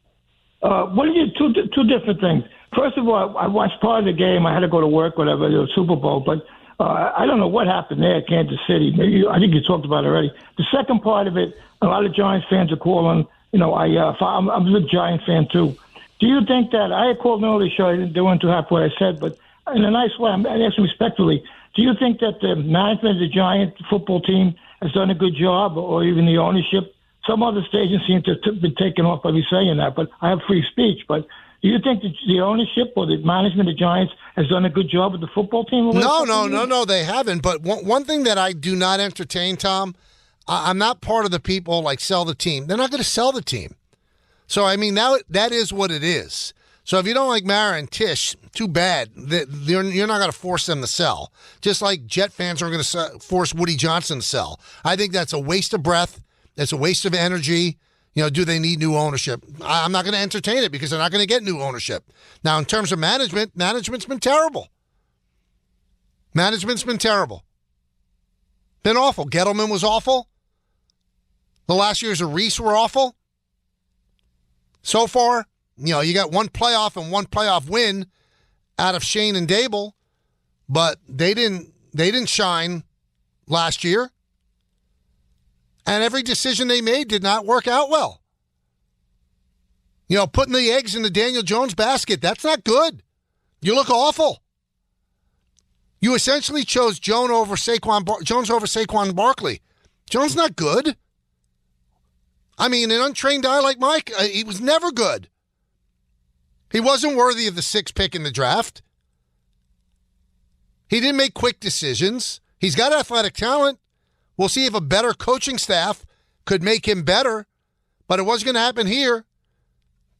Speaker 13: are you, two different things. First of all, I watched part of the game. I had to go to work, whatever, the Super Bowl, but I don't know what happened there at Kansas City. I think you talked about it already. The second part of it, a lot of Giants fans are calling. I'm a big Giant fan, too. Do you think that, I had called an early show, they weren't too happy what I said, but in a nice way, I'm asking respectfully, do you think that the management of the Giant football team has done a good job, or even the ownership? Some other stations seem to have been taken off by me saying that, but I have free speech. But do you think that the ownership or the management of the Giants has done a good job with the football team?
Speaker 3: No, they haven't. But one thing that I do not entertain, Tom, I'm not part of the people like sell the team. They're not going to sell the team. So, I mean, now that is what it is. So if you don't like Mara and Tisch, too bad. You're not going to force them to sell. Just like Jet fans aren't going to force Woody Johnson to sell. I think that's a waste of breath. It's a waste of energy. Do they need new ownership? I'm not going to entertain it because they're not going to get new ownership. Now, in terms of management's been terrible. Management's been terrible. Been awful. Gettleman was awful. The last years of Reese were awful. So far, you got one playoff and one playoff win out of Shane and Dable, but they didn't shine last year. And every decision they made did not work out well. Putting the eggs in the Daniel Jones basket, that's not good. You look awful. You essentially chose Jones over Saquon Barkley. Jones not good. I mean, an untrained guy like Mike, he was never good. He wasn't worthy of the 6th pick in the draft. He didn't make quick decisions. He's got athletic talent. We'll see if a better coaching staff could make him better, but it wasn't going to happen here.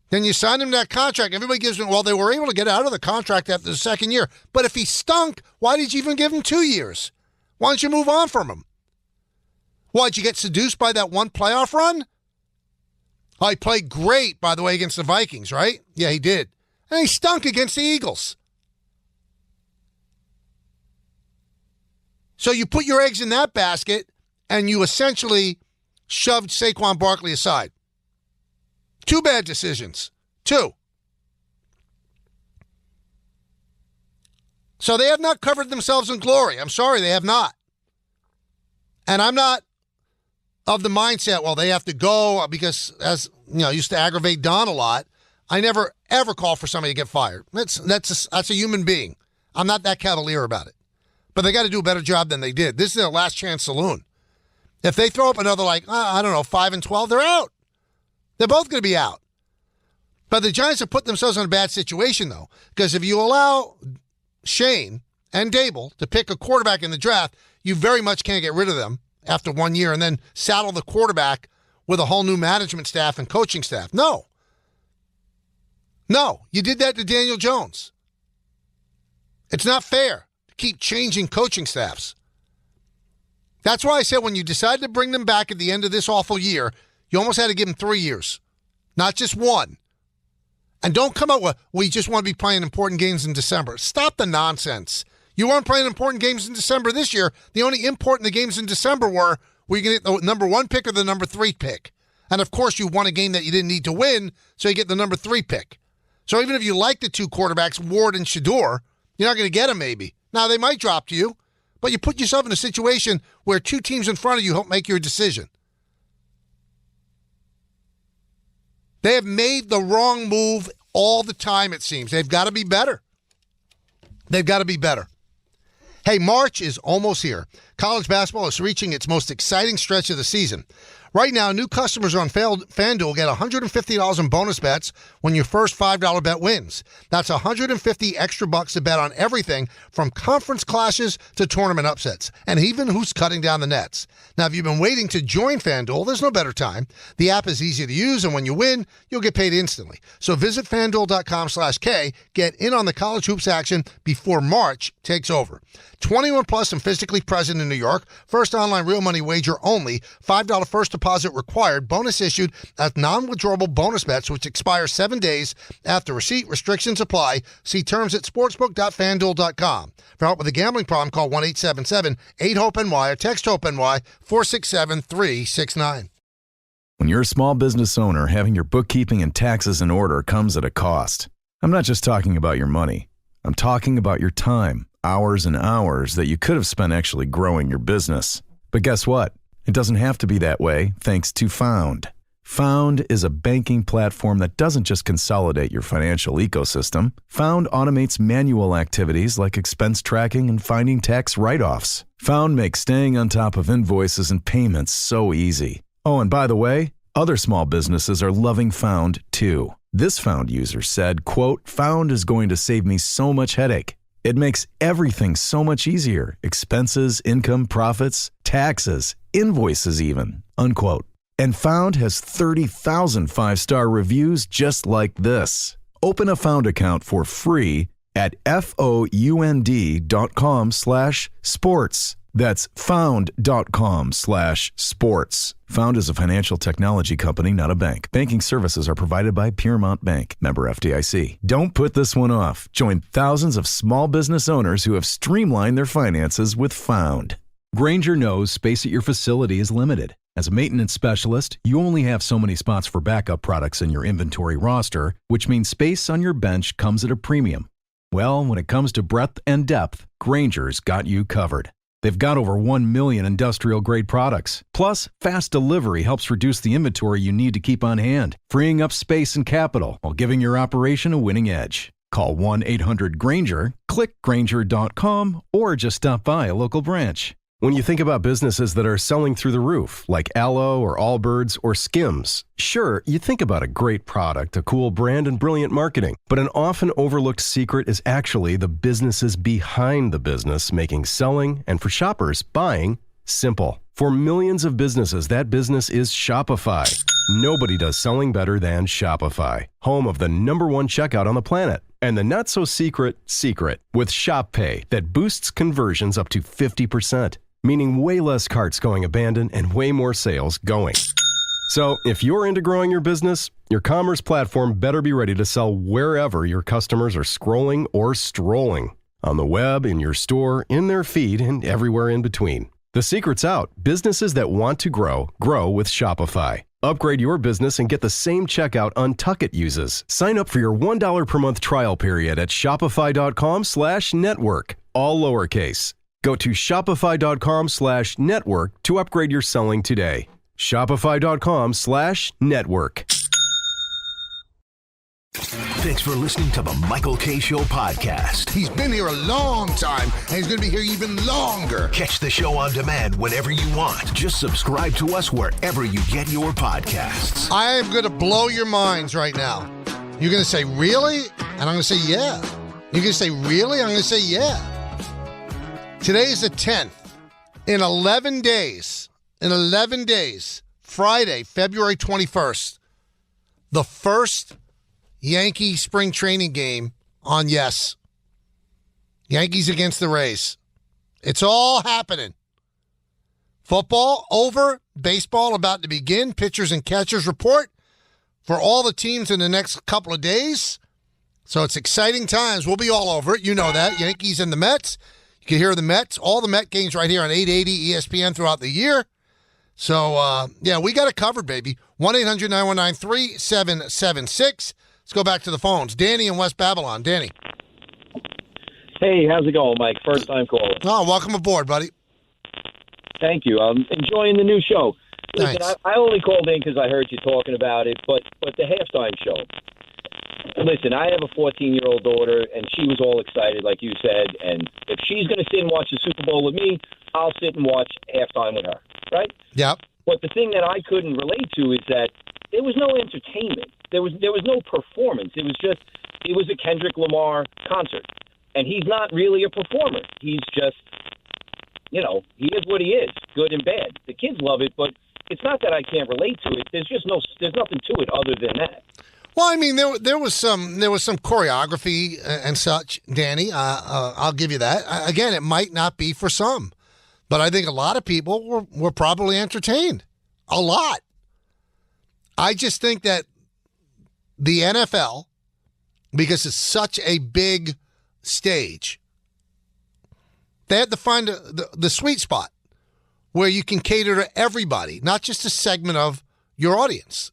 Speaker 3: Then you signed him that contract. Everybody gives him, they were able to get out of the contract after the 2nd year. But if he stunk, why did you even give him 2 years? Why don't you move on from him? Why, did you get seduced by that one playoff run? Oh, he played great, by the way, against the Vikings, right? Yeah, he did. And he stunk against the Eagles. So you put your eggs in that basket, and you essentially shoved Saquon Barkley aside. 2 bad decisions. 2. So they have not covered themselves in glory. I'm sorry, they have not. And I'm not of the mindset, they have to go because, as used to aggravate Don a lot. I never, ever call for somebody to get fired. That's a human being. I'm not that cavalier about it. But they got to do a better job than they did. This is their last chance saloon. If they throw up another, 5-12, they're out. They're both going to be out. But the Giants have put themselves in a bad situation, though, because if you allow Shane and Dable to pick a quarterback in the draft, you very much can't get rid of them after 1 year and then saddle the quarterback with a whole new management staff and coaching staff. No, you did that to Daniel Jones. It's not fair to keep changing coaching staffs. That's why I said when you decided to bring them back at the end of this awful year, you almost had to give them 3 years, not just 1. And don't come out with, we just want to be playing important games in December. Stop the nonsense. You weren't playing important games in December this year. The only important games in December were you going to get the number 1 pick or the number 3 pick. And, of course, you won a game that you didn't need to win, so you get the number 3 pick. So even if you like the 2 quarterbacks, Ward and Shador, you're not going to get them maybe. Now, they might drop to you, but you put yourself in a situation where two teams in front of you help make your decision. They have made the wrong move all the time, it seems. They've got to be better. They've got to be better. Hey, March is almost here. College basketball is reaching its most exciting stretch of the season. Right now, new customers on FanDuel get $150 in bonus bets when your first $5 bet wins. That's $150 extra bucks to bet on everything from conference clashes to tournament upsets, and even who's cutting down the nets. Now, if you've been waiting to join FanDuel, there's no better time. The app is easy to use, and when you win, you'll get paid instantly. So visit FanDuel.com/K. Get in on the college hoops action before March takes over. 21 plus and physically present in New York. First online real money wager only. $5 first deposit required. Bonus issued as non-withdrawable bonus bets, which expire 7 days after receipt. Restrictions apply. See terms at sportsbook.fanduel.com. For help with a gambling problem, call 1-877-8-HOPE-NY or text HOPE-NY 467-369.
Speaker 4: When you're a small business owner, having your bookkeeping and taxes in order comes at a cost. I'm not just talking about your money. I'm talking about your time, hours and hours that you could have spent actually growing your business. But guess what? It doesn't have to be that way thanks to Found. Found is a banking platform that doesn't just consolidate your financial ecosystem. Found automates manual activities like expense tracking and finding tax write-offs. Found makes staying on top of invoices and payments so easy. Oh, and by the way, other small businesses are loving Found too. This Found user said, quote, "Found is going to save me so much headache. It makes everything so much easier. Expenses, income, profits, taxes, invoices even," unquote. And Found has 30,000 five-star reviews just like this. Open a Found account for free at found.com/sports. That's found.com/sports. Found is a financial technology company, not a bank. Banking services are provided by Piermont Bank, member FDIC. Don't put this one off. Join thousands of small business owners who have streamlined their finances with Found. Grainger knows space at your facility is limited. As a maintenance specialist, you only have so many spots for backup products in your inventory roster, which means space on your bench comes at a premium. Well, when it comes to breadth and depth, Grainger's got you covered. They've got over 1 million industrial-grade products. Plus, fast delivery helps reduce the inventory you need to keep on hand, freeing up space and capital while giving your operation a winning edge. Call 1-800-GRAINGER, click Grainger.com, or just stop by a local branch. When you think about businesses that are selling through the roof, like Aloe or Allbirds or Skims, sure, you think about a great product, a cool brand, and brilliant marketing. But an often overlooked secret is actually the businesses behind the business, making selling, and for shoppers, buying, simple. For millions of businesses, that business is Shopify. Nobody does selling better than Shopify, home of the #1 checkout on the planet. And the not-so-secret secret with Shop Pay that boosts conversions up to 50%. Meaning way less carts going abandoned and way more sales going. So if you're into growing your business, your commerce platform better be ready to sell wherever your customers are scrolling or strolling. On the web, in your store, in their feed, and everywhere in between. The secret's out. Businesses that want to grow, grow with Shopify. Upgrade your business and get the same checkout Untuckit uses. Sign up for your $1 per month trial period at shopify.com/network. All lowercase. Go to shopify.com/network to upgrade your selling today. Shopify.com/network.
Speaker 2: Thanks for listening to the Michael K. Show podcast.
Speaker 3: He's been here a long time, and he's going to be here even longer.
Speaker 2: Catch the show on demand whenever you want. Just subscribe to us wherever you get your podcasts.
Speaker 3: I am going to blow your minds right now. You're going to say, really? And I'm going to say, yeah. You're going to say, really? I'm going to say, yeah. Today is the 10th. In 11 days, Friday, February 21st, the first Yankee spring training game on Yes. Yankees against the Rays. It's all happening. Football over, baseball about to begin. Pitchers and catchers report for all the teams in the next couple of days. So it's exciting times. We'll be all over it. You know that. Yankees and the Mets. You can hear the Mets, all the Met games right here on 880 ESPN throughout the year. So, yeah, we got it covered, baby. 1-800-919-3776. Let's go back to the phones. Danny in West Babylon. Danny.
Speaker 14: Hey, how's it going, Mike? First time caller.
Speaker 3: Oh, welcome aboard, buddy.
Speaker 14: Thank you. I'm enjoying the new show. Listen, I only called in because I heard you talking about it, but the halftime show. Listen, I have a 14-year-old daughter, and she was all excited, like you said. And if she's going to sit and watch the Super Bowl with me, I'll sit and watch halftime with her, right?
Speaker 3: Yep.
Speaker 14: But the thing that I couldn't relate to is that there was no entertainment. There was no performance. It was a Kendrick Lamar concert. And he's not really a performer. He's just, he is what he is, good and bad. The kids love it, but it's not that I can't relate to it. There's nothing to it other than that.
Speaker 3: Well, I mean, there was some choreography and such, Danny. I'll give you that. Again, it might not be for some, but I think a lot of people were probably entertained. A lot. I just think that the NFL, because it's such a big stage, they had to find the sweet spot where you can cater to everybody, not just a segment of your audience.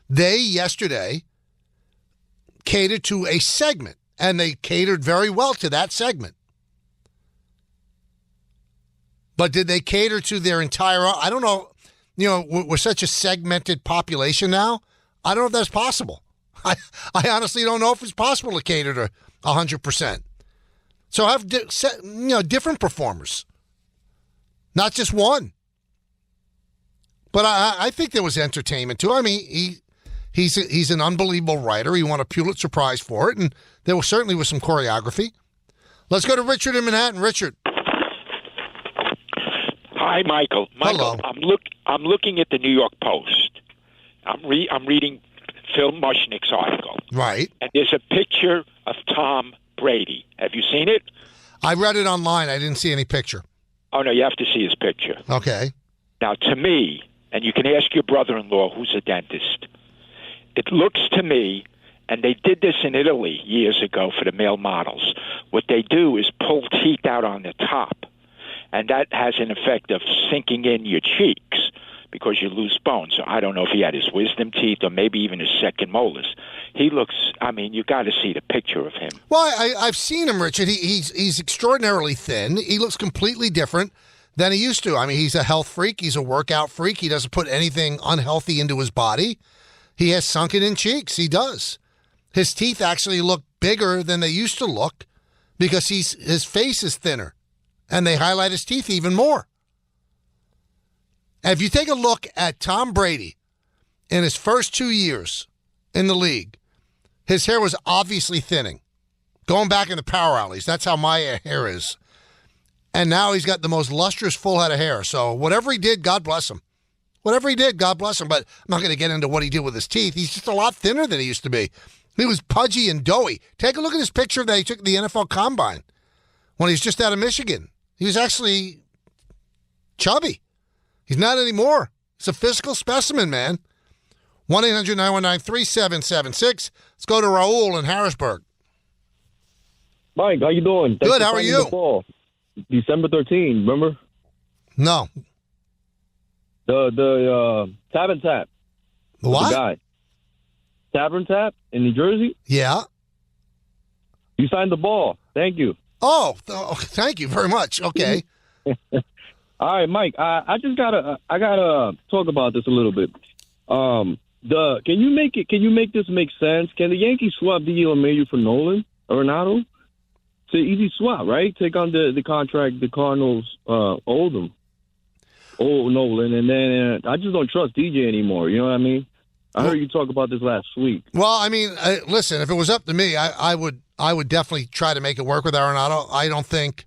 Speaker 3: They yesterday catered to a segment, and they catered very well to that segment. But did they cater to their entire? I don't know. We're such a segmented population now. I don't know if that's possible. I honestly don't know if it's possible to cater to 100%. So have different performers, not just one. But I think there was entertainment too. I mean, he's an unbelievable writer. He won a Pulitzer Prize for it, and there certainly was some choreography. Let's go to Richard in Manhattan. Richard.
Speaker 15: Hi, Michael.
Speaker 3: Hello.
Speaker 15: I'm looking at the New York Post. I'm reading Phil Mushnick's article.
Speaker 3: Right.
Speaker 15: And there's a picture of Tom Brady. Have you seen it?
Speaker 3: I read it online. I didn't see any picture.
Speaker 15: Oh, no, you have to see his picture.
Speaker 3: Okay.
Speaker 15: Now, to me, and you can ask your brother-in-law who's a dentist, it looks to me, and they did this in Italy years ago for the male models, what they do is pull teeth out on the top, and that has an effect of sinking in your cheeks because you lose bone. So I don't know if he had his wisdom teeth or maybe even his second molars. He looks, you got to see the picture of him.
Speaker 3: Well, I've seen him, Richard. He's extraordinarily thin. He looks completely different than he used to. I mean, he's a health freak. He's a workout freak. He doesn't put anything unhealthy into his body. He has sunken in cheeks. He does. His teeth actually look bigger than they used to look because his face is thinner, and they highlight his teeth even more. And if you take a look at Tom Brady in his first 2 years in the league, his hair was obviously thinning. Going back in the power alleys, that's how my hair is. And now he's got the most lustrous full head of hair. So whatever he did, God bless him. Whatever he did, God bless him. But I'm not going to get into what he did with his teeth. He's just a lot thinner than he used to be. He was pudgy and doughy. Take a look at this picture that he took at the NFL Combine when he was just out of Michigan. He was actually chubby. He's not anymore. He's a physical specimen, man. 1-800-919-3776. Let's go to Raul in Harrisburg.
Speaker 16: Mike, how you doing? Thanks
Speaker 3: Good, how are you?
Speaker 16: The call. December 13, remember?
Speaker 3: No.
Speaker 16: The Tavern Tap.
Speaker 3: The what?
Speaker 16: The guy. Tavern Tap in New Jersey?
Speaker 3: Yeah.
Speaker 16: You signed the ball. Thank you.
Speaker 3: Oh, thank you very much. Okay.
Speaker 16: All right, Mike. I gotta talk about this a little bit. Can you make this make sense? Can the Yankees swap DJ LeMahieu for Nolan Arenado? It's an easy swap, right? Take on the contract the Cardinals owed them. Oh, Nolan, and then I just don't trust DJ anymore. You know what I mean? I heard you talk about this last week.
Speaker 3: Well, I mean, listen, if it was up to me, I would definitely try to make it work with Arenado. I don't think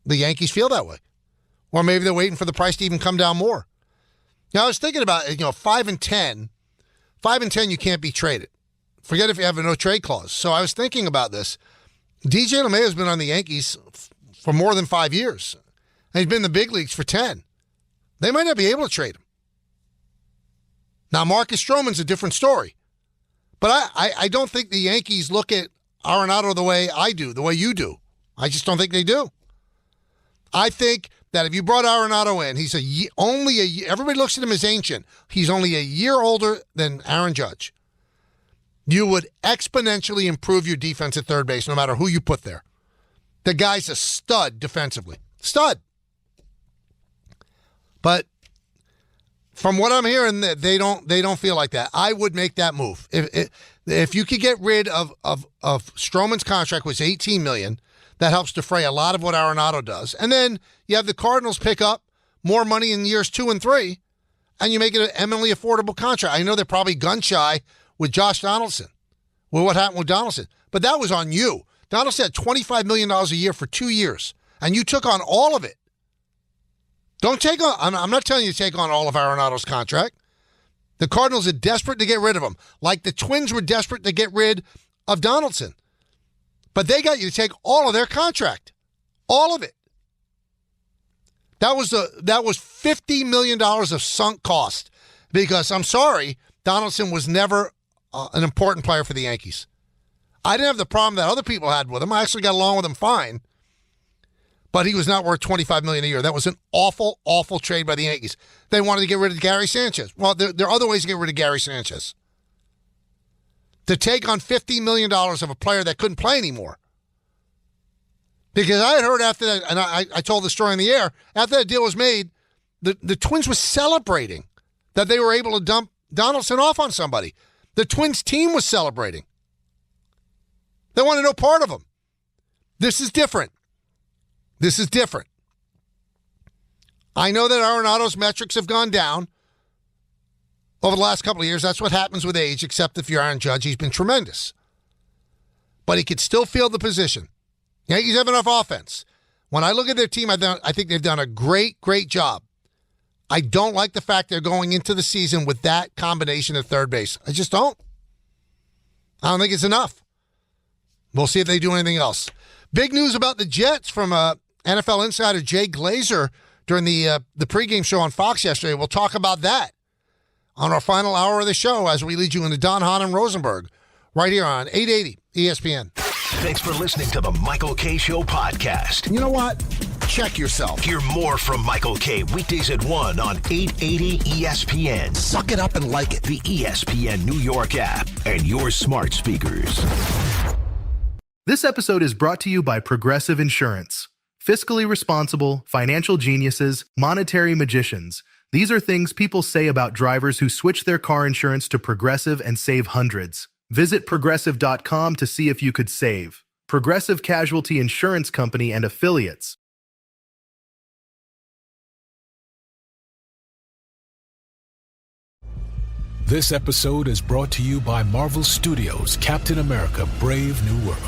Speaker 3: the Yankees feel that way, or maybe they're waiting for the price to even come down more. Now, I was thinking about 5 and 10. 5 and 10, you can't be traded. Forget if you have a no trade clause. So I was thinking about this. DJ LeMahieu has been on the Yankees for more than 5 years. And he's been in the big leagues for 10. They might not be able to trade him. Now, Marcus Stroman's a different story. But I don't think the Yankees look at Arenado the way I do, the way you do. I just don't think they do. I think that if you brought Arenado in, he's everybody looks at him as ancient. He's only a year older than Aaron Judge. you would exponentially improve your defense at third base no matter who you put there. The guy's a stud defensively. Stud. But from what I'm hearing, they don't feel like that. I would make that move. If you could get rid of Stroman's contract, which is $18 million, that helps defray a lot of what Arenado does. And then you have the Cardinals pick up more money in years 2 and 3, and you make it an eminently affordable contract. I know they're probably gun-shy with Josh Donaldson, with what happened with Donaldson. But that was on you. Donaldson had $25 million a year for 2 years, and you took on all of it. Don't take on, I'm not telling you to take on all of Arenado's contract. The Cardinals are desperate to get rid of him, like the Twins were desperate to get rid of Donaldson. But they got you to take all of their contract. All of it. That was $50 million of sunk cost. Because, I'm sorry, Donaldson was never an important player for the Yankees. I didn't have the problem that other people had with him. I actually got along with him fine. But he was not worth $25 million a year. That was an awful, awful trade by the Yankees. They wanted to get rid of Gary Sanchez. Well, there are other ways to get rid of Gary Sanchez. To take on $50 million of a player that couldn't play anymore. Because I had heard after that, and I told the story in the air, after that deal was made, the Twins were celebrating that they were able to dump Donaldson off on somebody. The Twins team was celebrating. They wanted no part of him. This is different. This is different. I know that Arenado's metrics have gone down over the last couple of years. That's what happens with age, except if you're Aaron Judge. He's been tremendous. But he could still field the position. Yankees have enough offense. When I look at their team, I think they've done a great, great job. I don't like the fact they're going into the season with that combination at third base. I just don't. I don't think it's enough. We'll see if they do anything else. Big news about the Jets from NFL insider Jay Glazer during the pregame show on Fox yesterday. We'll talk about that on our final hour of the show as we lead you into Don Hahn and Rosenberg right here on 880 ESPN.
Speaker 2: Thanks for listening to the Michael K. Show podcast.
Speaker 3: You know what? Check yourself.
Speaker 2: Hear more from Michael K. weekdays at 1 on 880 ESPN.
Speaker 3: Suck it up and like it.
Speaker 2: The ESPN New York app and your smart speakers.
Speaker 17: This episode is brought to you by Progressive Insurance. Fiscally responsible, financial geniuses, monetary magicians. These are things people say about drivers who switch their car insurance to Progressive and save hundreds. Visit Progressive.com to see if you could save. Progressive Casualty Insurance Company and Affiliates.
Speaker 1: This episode is brought to you by Marvel Studios' Captain America: Brave New World.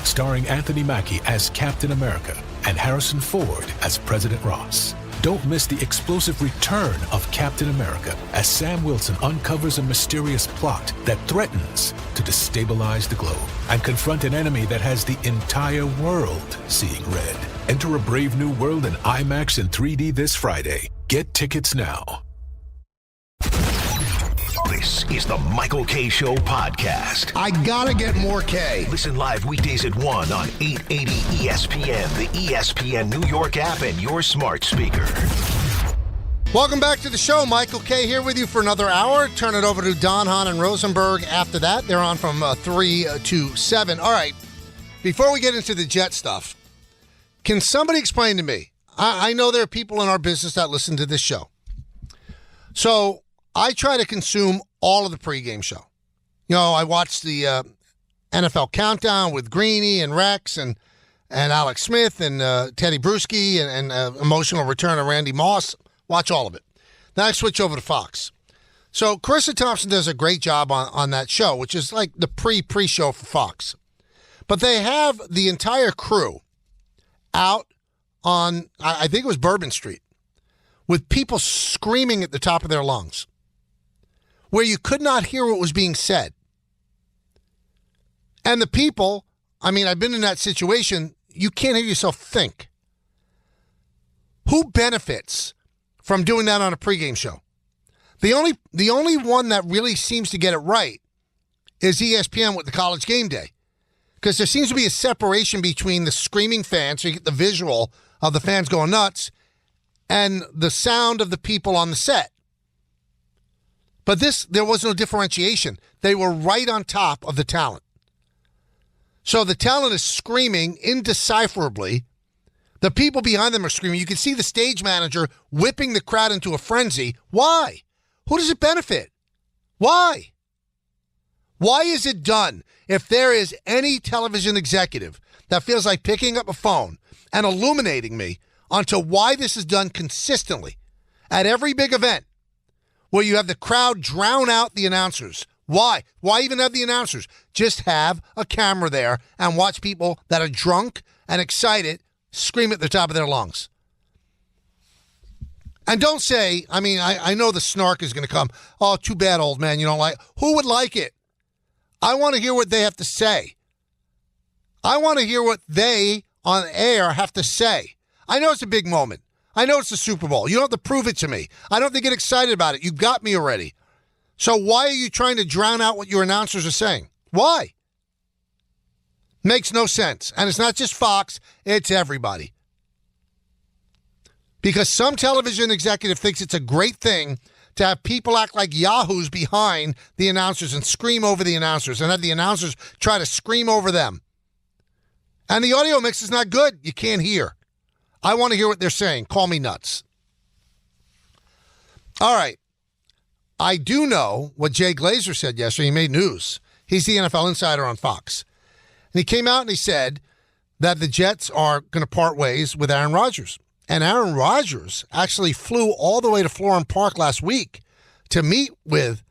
Speaker 1: Starring Anthony Mackie as Captain America and Harrison Ford as President Ross. Don't miss the explosive return of Captain America as Sam Wilson uncovers a mysterious plot that threatens to destabilize the globe and confront an enemy that has the entire world seeing red. Enter a brave new world in IMAX and 3D this Friday. Get tickets now.
Speaker 2: This is the Michael K. Show podcast.
Speaker 3: I gotta get more K.
Speaker 2: Listen live weekdays at 1 on 880 ESPN, the ESPN New York app, and your smart speaker.
Speaker 3: Welcome back to the show. Michael K. here with you for another hour. Turn it over to Don Hahn and Rosenberg after that. They're on from 3 to 7. All right, before we get into the Jet stuff, can somebody explain to me? I know there are people in our business that listen to this show. So I try to consume all of the pregame show. You know, I watch the NFL Countdown with Greeny and Rex and Alex Smith and Teddy Bruschi and emotional return of Randy Moss. Watch all of it. Then I switch over to Fox. So Carissa Thompson does a great job on that show, which is like the pre-show for Fox. But they have the entire crew out on, I think it was Bourbon Street, with people screaming at the top of their lungs, where you could not hear what was being said. And the people, I mean, I've been in that situation, you can't hear yourself think. Who benefits from doing that on a pregame show? The only one that really seems to get it right is ESPN with the College Game Day. Because there seems to be a separation between the screaming fans, so you get the visual of the fans going nuts, and the sound of the people on the set. But there was no differentiation. They were right on top of the talent. So the talent is screaming indecipherably. The people behind them are screaming. You can see the stage manager whipping the crowd into a frenzy. Why? Who does it benefit? Why? Why is it done? If there is any television executive that feels like picking up a phone and illuminating me onto why this is done consistently at every big event, where you have the crowd drown out the announcers. Why? Why even have the announcers? Just have a camera there and watch people that are drunk and excited scream at the top of their lungs. And don't say, I know the snark is going to come, oh, too bad, old man, you don't like. Who would like it? I want to hear what they have to say. I want to hear what they on air have to say. I know it's a big moment. I know it's the Super Bowl. You don't have to prove it to me. I don't have to get excited about it. You got me already. So why are you trying to drown out what your announcers are saying? Why? Makes no sense. And it's not just Fox, it's everybody. Because some television executive thinks it's a great thing to have people act like yahoos behind the announcers and scream over the announcers and have the announcers try to scream over them. And the audio mix is not good. You can't hear. I want to hear what they're saying. Call me nuts. All right. I do know what Jay Glazer said yesterday. He made news. He's the NFL insider on Fox. And he came out and he said that the Jets are going to part ways with Aaron Rodgers. And Aaron Rodgers actually flew all the way to Florham Park last week to meet with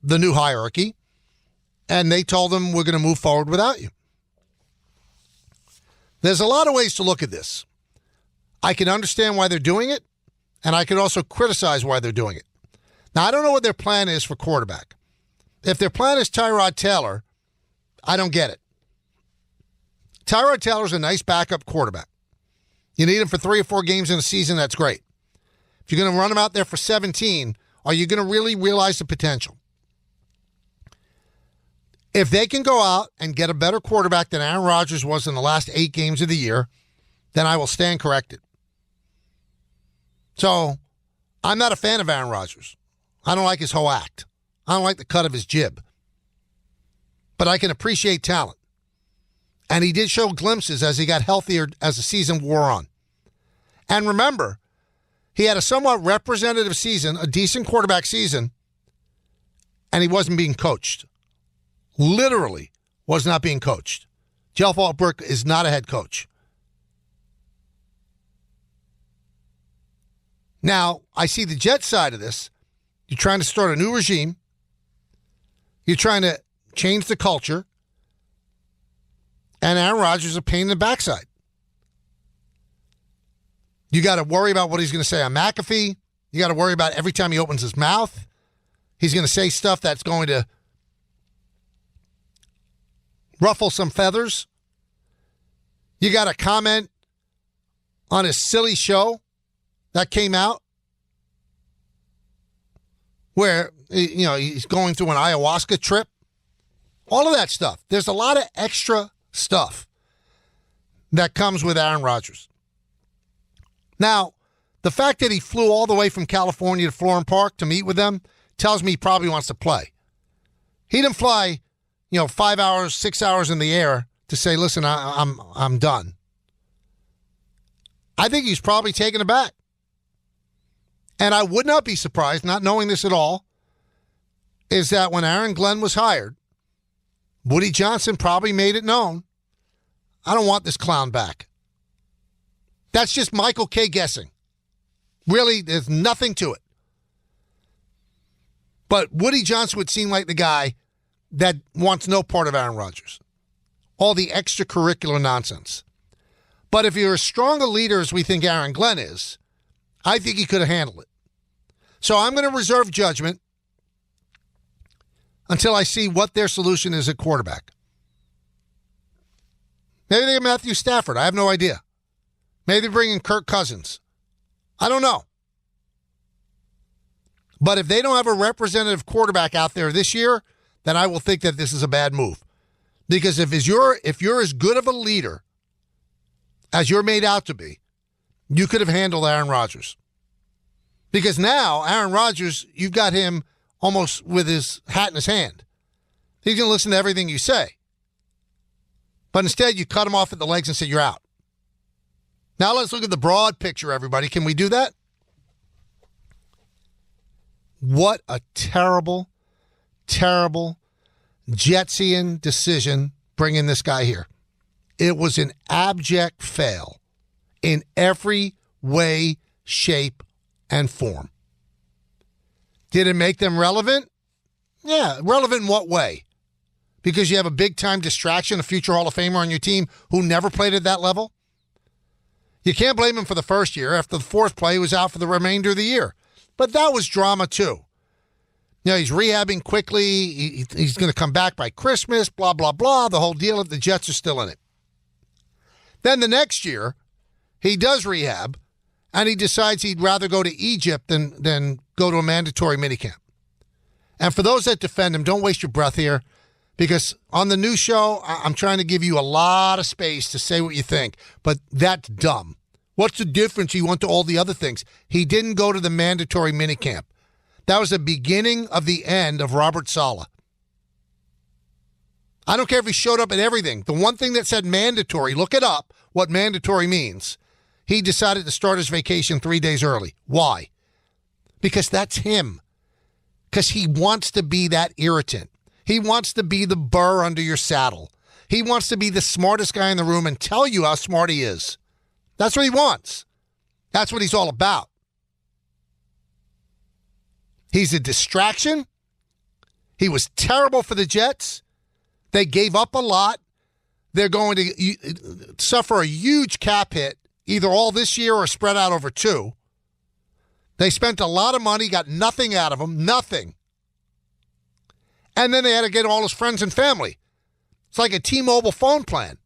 Speaker 3: the new hierarchy. And they told him, we're going to move forward without you. There's a lot of ways to look at this. I can understand why they're doing it, and I can also criticize why they're doing it. Now, I don't know what their plan is for quarterback. If their plan is Tyrod Taylor, I don't get it. Tyrod Taylor's a nice backup quarterback. You need him for 3 or 4 games in a season, that's great. If you're going to run him out there for 17, are you going to really realize the potential? If they can go out and get a better quarterback than Aaron Rodgers was in the last 8 games of the year, then I will stand corrected. So, I'm not a fan of Aaron Rodgers. I don't like his whole act. I don't like the cut of his jib. But I can appreciate talent. And he did show glimpses as he got healthier as the season wore on. And remember, he had a somewhat representative season, a decent quarterback season, and he wasn't being coached. Literally was not being coached. Jeff Albrecht is not a head coach. Now, I see the Jets side of this. You're trying to start a new regime. You're trying to change the culture. And Aaron Rodgers is a pain in the backside. You got to worry about what he's going to say on McAfee. You got to worry about every time he opens his mouth. He's going to say stuff that's going to ruffle some feathers. You got to comment on his silly show that came out where, he's going through an ayahuasca trip. All of that stuff. There's a lot of extra stuff that comes with Aaron Rodgers. Now, the fact that he flew all the way from California to Florham Park to meet with them tells me he probably wants to play. He didn't fly, 5 hours, 6 hours in the air to say, listen, I'm done. I think he's probably taken aback. And I would not be surprised, not knowing this at all, is that when Aaron Glenn was hired, Woody Johnson probably made it known, I don't want this clown back. That's just Michael K. guessing. Really, there's nothing to it. But Woody Johnson would seem like the guy that wants no part of Aaron Rodgers. All the extracurricular nonsense. But if you're as strong a leader as we think Aaron Glenn is, I think he could have handled it. So I'm going to reserve judgment until I see what their solution is at quarterback. Maybe they have Matthew Stafford. I have no idea. Maybe they bring in Kirk Cousins. I don't know. But if they don't have a representative quarterback out there this year, then I will think that this is a bad move. Because if you're as good of a leader as you're made out to be, you could have handled Aaron Rodgers. Because now, Aaron Rodgers, you've got him almost with his hat in his hand. He's going to listen to everything you say. But instead, you cut him off at the legs and say, you're out. Now let's look at the broad picture, everybody. Can we do that? What a terrible, terrible Jetsian decision bringing this guy here. It was an abject fail in every way, shape, and form. Did it make them relevant? Yeah, relevant in what way? Because you have a big-time distraction, a future Hall of Famer on your team who never played at that level? You can't blame him for the first year. After the fourth play, he was out for the remainder of the year. But that was drama, too. You know, he's rehabbing quickly. He's going to come back by Christmas, blah, blah, blah. The whole deal. The Jets are still in it. Then the next year, he does rehab, and he decides he'd rather go to Egypt than go to a mandatory minicamp. And for those that defend him, don't waste your breath here, because on the new show, I'm trying to give you a lot of space to say what you think, but that's dumb. What's the difference he went to all the other things? He didn't go to the mandatory minicamp. That was the beginning of the end of Robert Saleh. I don't care if he showed up at everything. The one thing that said mandatory, look it up, what mandatory means. He decided to start his vacation 3 days early. Why? Because that's him. Because he wants to be that irritant. He wants to be the burr under your saddle. He wants to be the smartest guy in the room and tell you how smart he is. That's what he wants. That's what he's all about. He's a distraction. He was terrible for the Jets. They gave up a lot. They're going to suffer a huge cap hit, either all this year or spread out over 2. They spent a lot of money, got nothing out of him, nothing. And then they had to get all his friends and family. It's like a T-Mobile phone plan.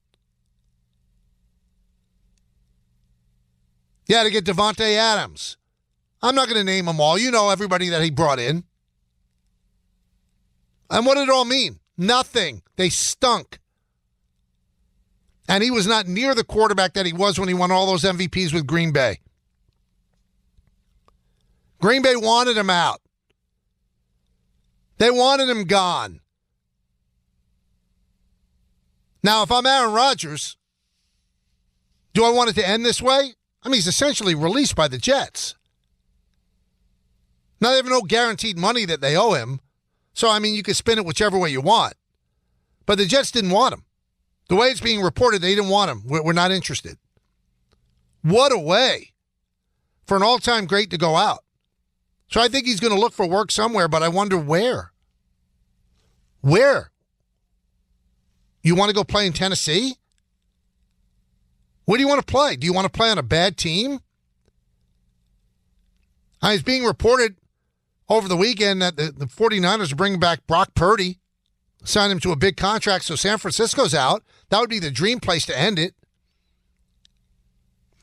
Speaker 3: You had to get Devontae Adams. I'm not going to name them all. You know everybody that he brought in. And what did it all mean? Nothing. They stunk. And he was not near the quarterback that he was when he won all those MVPs with Green Bay. Green Bay wanted him out. They wanted him gone. Now, if I'm Aaron Rodgers, do I want it to end this way? I mean, he's essentially released by the Jets. Now, they have no guaranteed money that they owe him. So, I mean, you can spin it whichever way you want. But the Jets didn't want him. The way it's being reported, they didn't want him. We're not interested. What a way for an all-time great to go out. So I think he's going to look for work somewhere, but I wonder where. Where? You want to go play in Tennessee? Where do you want to play? Do you want to play on a bad team? It's being reported over the weekend that the 49ers are bringing back Brock Purdy, sign him to a big contract, so San Francisco's out. That would be the dream place to end it.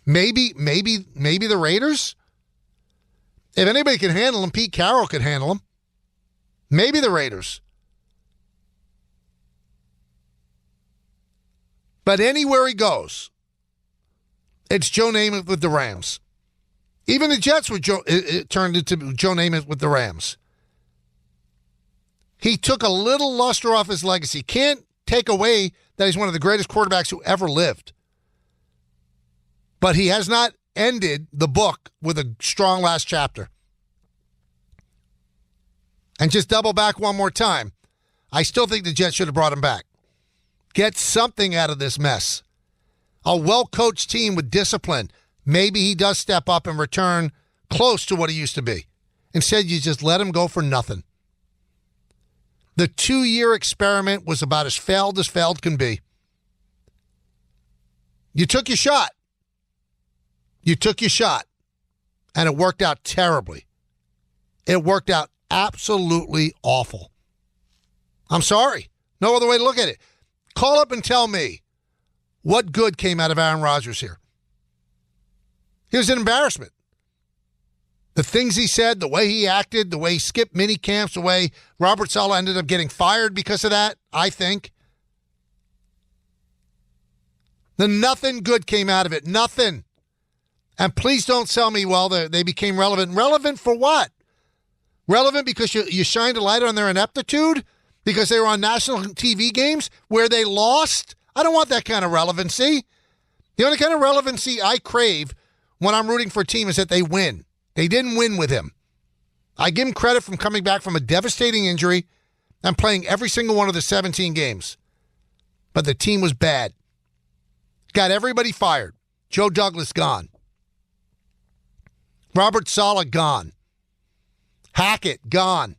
Speaker 3: Maybe the Raiders? If anybody can handle him, Pete Carroll could handle him. Maybe the Raiders. But anywhere he goes, it's Joe Namath with the Rams. Even the Jets were it turned into Joe Namath with the Rams. He took a little luster off his legacy. Can't take away that he's one of the greatest quarterbacks who ever lived. But he has not ended the book with a strong last chapter. And just double back one more time. I still think the Jets should have brought him back. Get something out of this mess. A well-coached team with discipline. Maybe he does step up and return close to what he used to be. Instead, you just let him go for nothing. The 2-year experiment was about as failed can be. You took your shot. You took your shot. And it worked out terribly. It worked out absolutely awful. I'm sorry. No other way to look at it. Call up and tell me what good came out of Aaron Rodgers here. He was an embarrassment. The things he said, the way he acted, the way he skipped mini camps, the way Robert Saleh ended up getting fired because of that, I think. Then nothing good came out of it. Nothing. And please don't tell me, well, they became relevant. Relevant for what? Relevant because you shined a light on their ineptitude? Because they were on national TV games where they lost? I don't want that kind of relevancy. The only kind of relevancy I crave when I'm rooting for a team is that they win. They didn't win with him. I give him credit from coming back from a devastating injury and playing every single one of the 17 games. But the team was bad. Got everybody fired. Joe Douglas gone. Robert Saleh gone. Hackett gone.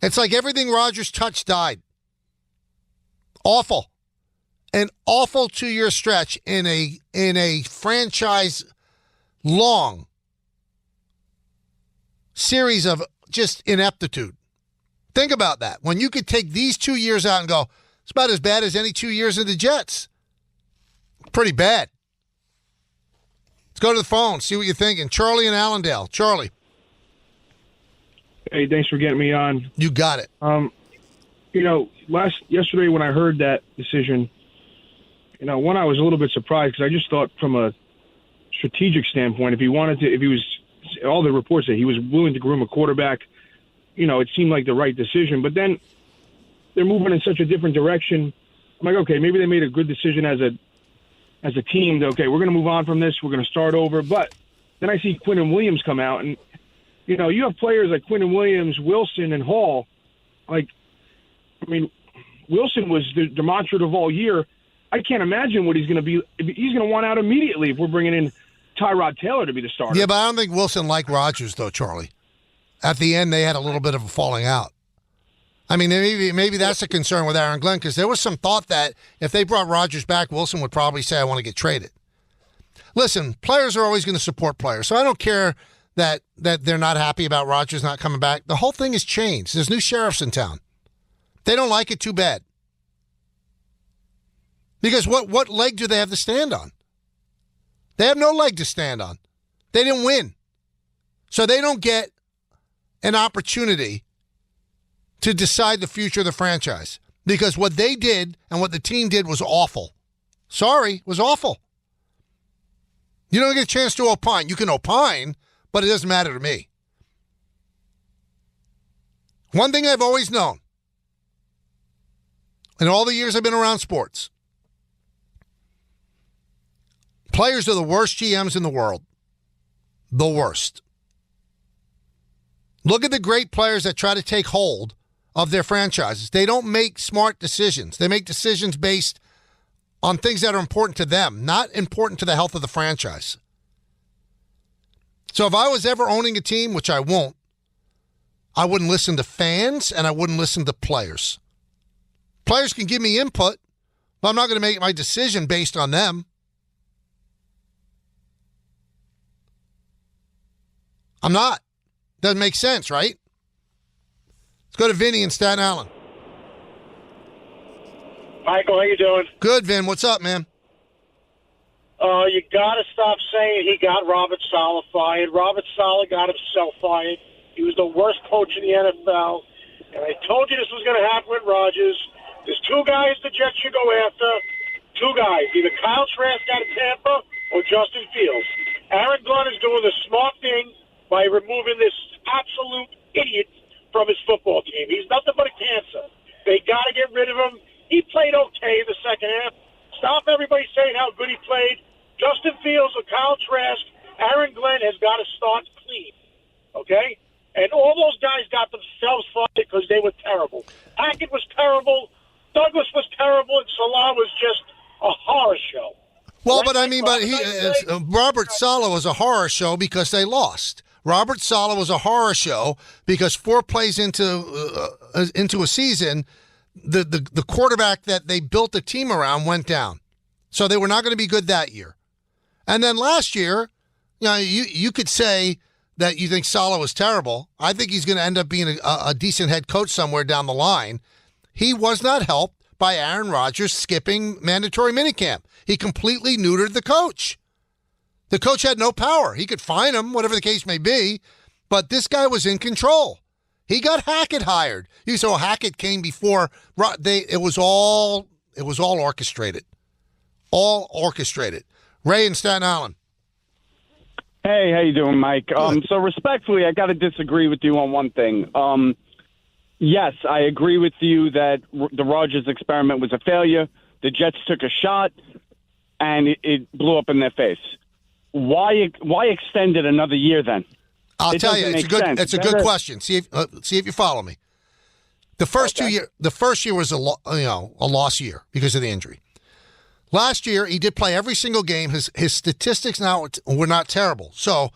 Speaker 3: It's like everything Rodgers touched died. Awful. An awful 2-year stretch in a franchise long series of just ineptitude. Think about that. When you could take these 2 years out and go, it's about as bad as any 2 years of the Jets. Pretty bad. Let's go to the phone, see what you're thinking. Charlie in Allendale. Charlie.
Speaker 18: Hey, thanks for getting me on.
Speaker 3: You got it.
Speaker 18: Yesterday when I heard that decision, I was a little bit surprised because I just thought from a strategic standpoint, if he was, all the reports say he was willing to groom a quarterback, it seemed like the right decision. But then they're moving in such a different direction. I'm like, okay, maybe they made a good decision as a team. We're going to move on from this. We're going to start over. But then I see Quinnen Williams come out, and you have players like Quinnen Williams, Wilson, and Hall. Wilson was the demonstrative all year. I can't imagine what he's going to be. He's going to want out immediately if we're bringing in Tyrod Taylor to be the starter.
Speaker 3: Yeah, but I don't think Wilson liked Rodgers, though, Charlie. At the end, they had a little bit of a falling out. Maybe that's a concern with Aaron Glenn, because there was some thought that if they brought Rodgers back, Wilson would probably say, I want to get traded. Listen, players are always going to support players, so I don't care that they're not happy about Rodgers not coming back. The whole thing has changed. There's new sheriffs in town. They don't like it too bad. Because what leg do they have to stand on? They have no leg to stand on. They didn't win. So they don't get an opportunity to decide the future of the franchise. Because what they did and what the team did was awful. Sorry, it was awful. You don't get a chance to opine. You can opine, but it doesn't matter to me. One thing I've always known, in all the years I've been around sports, players are the worst GMs in the world. The worst. Look at the great players that try to take hold of their franchises. They don't make smart decisions. They make decisions based on things that are important to them, not important to the health of the franchise. So if I was ever owning a team, which I won't, I wouldn't listen to fans and I wouldn't listen to players. Players can give me input, but I'm not going to make my decision based on them. I'm not. Doesn't make sense, right? Let's go to Vinny in Staten Island.
Speaker 19: Michael, how you doing?
Speaker 3: Good, Vin. What's up, man?
Speaker 19: You got to stop saying he got Robert Saleh fired. Robert Saleh got himself fired. He was the worst coach in the NFL. And I told you this was going to happen with Rodgers. There's two guys the Jets should go after. Two guys. Either Kyle Trask out of Tampa or Justin Fields. Aaron Glenn is doing the smart thing by removing this absolute idiot from his football team. He's nothing but a cancer. They got to get rid of him. He played okay in the second half. Stop everybody saying how good he played. Justin Fields or Kyle Trask, Aaron Glenn has got to start clean. Okay? And all those guys got themselves fired because they were terrible. Hackett was terrible. Douglas was terrible. And Salah was just a horror show.
Speaker 3: Well, but Robert Saleh was a horror show because they lost. Robert Saleh was a horror show because 4 plays into a season, the quarterback that they built the team around went down. So they were not going to be good that year. And then last year, you could say that you think Saleh was terrible. I think he's going to end up being a decent head coach somewhere down the line. He was not helped by Aaron Rodgers skipping mandatory minicamp. He completely neutered the coach. The coach had no power. He could fine him, whatever the case may be, but this guy was in control. He got Hackett hired. You saw Hackett came before. It was all orchestrated. All orchestrated. Ray in Staten Island.
Speaker 20: Hey, how you doing, Mike? So respectfully, I got to disagree with you on one thing. Yes, I agree with you that the Rodgers experiment was a failure. The Jets took a shot, and it blew up in their face. Why extend it another year then?
Speaker 3: I'll tell you, it's a good question. See if you follow me. The first year was a lost year because of the injury. Last year, he did play every single game. His statistics now were not terrible. So,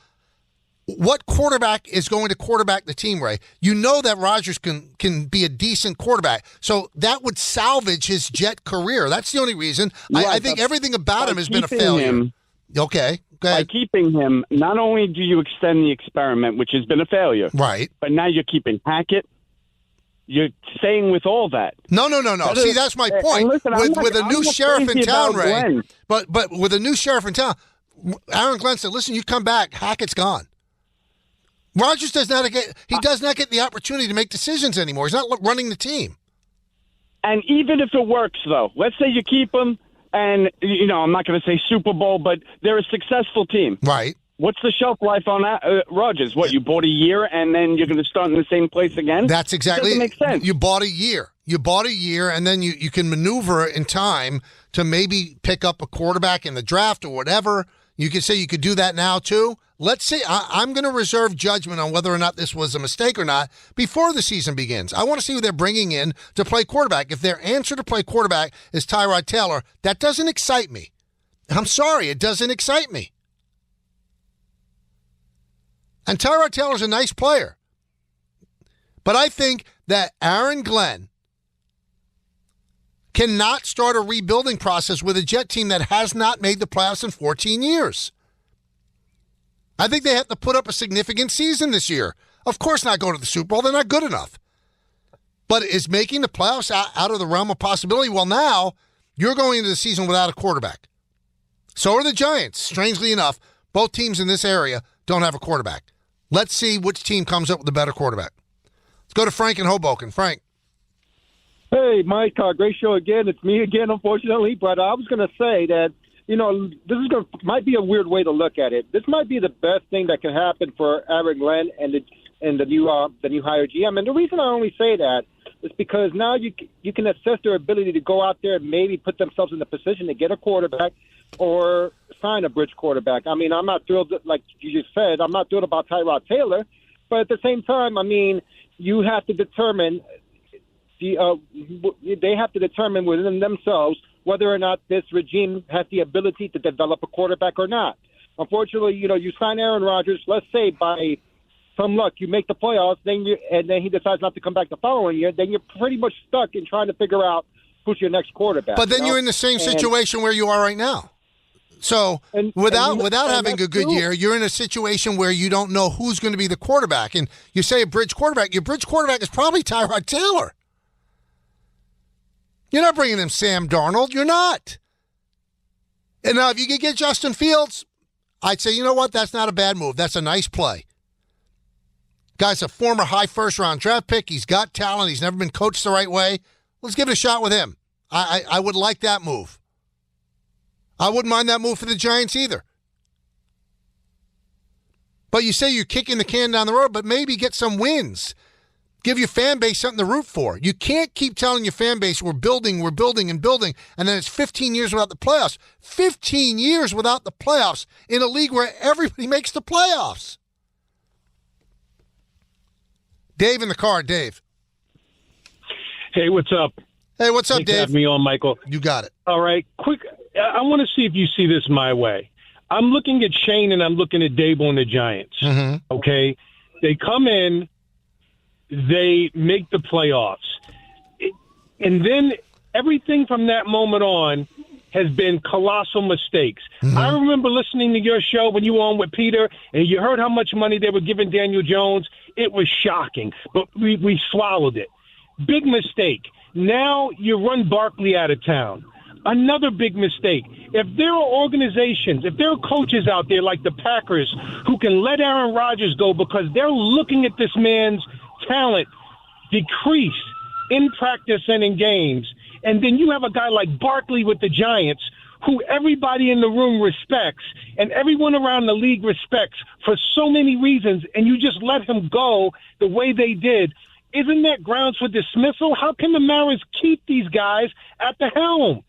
Speaker 3: what quarterback is going to quarterback the team, Ray? You know that Rodgers can be a decent quarterback. So, that would salvage his Jet career. That's the only reason. Right, I think everything about him has been a failure. Okay, go ahead.
Speaker 20: By keeping him, not only do you extend the experiment, which has been a failure,
Speaker 3: right?
Speaker 20: But now you're keeping Hackett. You're staying with all that.
Speaker 3: No. See, that's my point.
Speaker 20: Listen,
Speaker 3: with a new sheriff in town, Ray. But with a new sheriff in town, Aaron Glenn said, "Listen, you come back, Hackett's gone." Rodgers does not get the opportunity to make decisions anymore. He's not running the team.
Speaker 20: And even if it works, though, let's say you keep him, and I'm not going to say Super Bowl, but they're a successful team,
Speaker 3: right?
Speaker 20: What's the shelf life on Rodgers? What, you bought a year and then you're going to start in the same place again?
Speaker 3: That's exactly
Speaker 20: it. Doesn't make sense.
Speaker 3: You bought a year, and then you can maneuver in time to maybe pick up a quarterback in the draft or whatever. You could say you could do that now too. Let's see. I'm going to reserve judgment on whether or not this was a mistake or not before the season begins. I want to see who they're bringing in to play quarterback. If their answer to play quarterback is Tyrod Taylor, that doesn't excite me. I'm sorry, it doesn't excite me. And Tyrod Taylor's a nice player. But I think that Aaron Glenn cannot start a rebuilding process with a Jet team that has not made the playoffs in 14 years. I think they have to put up a significant season this year. Of course not go to the Super Bowl. They're not good enough. But is making the playoffs out of the realm of possibility? Well, now you're going into the season without a quarterback. So are the Giants. Strangely enough, both teams in this area don't have a quarterback. Let's see which team comes up with a better quarterback. Let's go to Frank in Hoboken. Frank.
Speaker 12: Hey, Mike, great show again. It's me again, unfortunately. But I was going to say that, this might be a weird way to look at it. This might be the best thing that can happen for Aaron Glenn and the new hire GM. And the reason I only say that is because now you can assess their ability to go out there and maybe put themselves in the position to get a quarterback or sign a bridge quarterback. I mean, I'm not thrilled, like you just said, I'm not thrilled about Tyrod Taylor. But at the same time, I mean, you have to determine they have to determine within themselves whether or not this regime has the ability to develop a quarterback or not. Unfortunately, you sign Aaron Rodgers, let's say by some luck you make the playoffs, and then he decides not to come back the following year, then you're pretty much stuck in trying to figure out who's your next quarterback.
Speaker 3: But then you're in the same situation where you are right now. So without having a good year, you're in a situation where you don't know who's going to be the quarterback. And you say a bridge quarterback. Your bridge quarterback is probably Tyrod Taylor. You're not bringing in Sam Darnold. You're not. And now if you could get Justin Fields, I'd say, you know what? That's not a bad move. That's a nice play. Guy's a former high first-round draft pick. He's got talent. He's never been coached the right way. Let's give it a shot with him. I would like that move. I wouldn't mind that move for the Giants either. But you say you're kicking the can down the road, but maybe get some wins. Give your fan base something to root for. You can't keep telling your fan base we're building, and building, and then it's 15 years without the playoffs. 15 years without the playoffs in a league where everybody makes the playoffs. Dave in the car. Dave.
Speaker 21: Hey, what's up?
Speaker 3: Hey, what's up,
Speaker 21: Thanks for
Speaker 3: Dave?
Speaker 21: having me on, Michael.
Speaker 3: You got it.
Speaker 21: All right, quick. I want to see if you see this my way. I'm looking at Shane and I'm looking at Dable and the Giants.
Speaker 3: Mm-hmm.
Speaker 21: Okay, they come in, they make the playoffs, and then everything from that moment on has been colossal mistakes.
Speaker 3: Mm-hmm.
Speaker 21: I remember listening to your show when you were on with Peter, and you heard how much money they were giving Daniel Jones. It was shocking, but we swallowed it. Big mistake. Now you run Barkley out of town. Another big mistake. If there are organizations, if there are coaches out there like the Packers who can let Aaron Rodgers go because they're looking at this man's talent decrease in practice and in games, and then you have a guy like Barkley with the Giants who everybody in the room respects and everyone around the league respects for so many reasons, and you just let him go the way they did, isn't that grounds for dismissal? How can the Mariners keep these guys at the helm?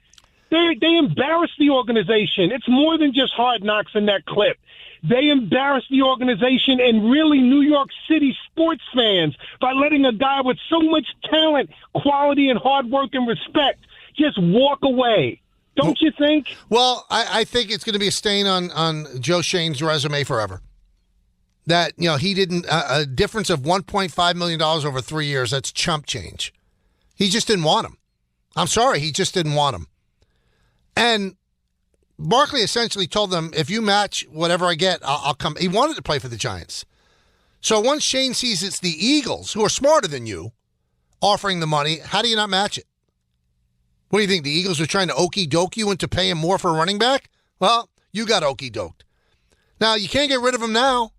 Speaker 21: They embarrass the organization. It's more than just Hard Knocks in that clip. They embarrass the organization and really New York City sports fans by letting a guy with so much talent, quality, and hard work and respect just walk away. Don't you think?
Speaker 3: Well, I think it's going to be a stain on Joe Shane's resume forever. That, he didn't, a difference of $1.5 million over 3 years, that's chump change. He just didn't want him. I'm sorry, he just didn't want him. And Barkley essentially told them, if you match whatever I get, I'll come. He wanted to play for the Giants. So once Shane sees it's the Eagles, who are smarter than you, offering the money, how do you not match it? What do you think? The Eagles are trying to okey-doke you into paying more for a running back? Well, you got okey-doked. Now, you can't get rid of him now.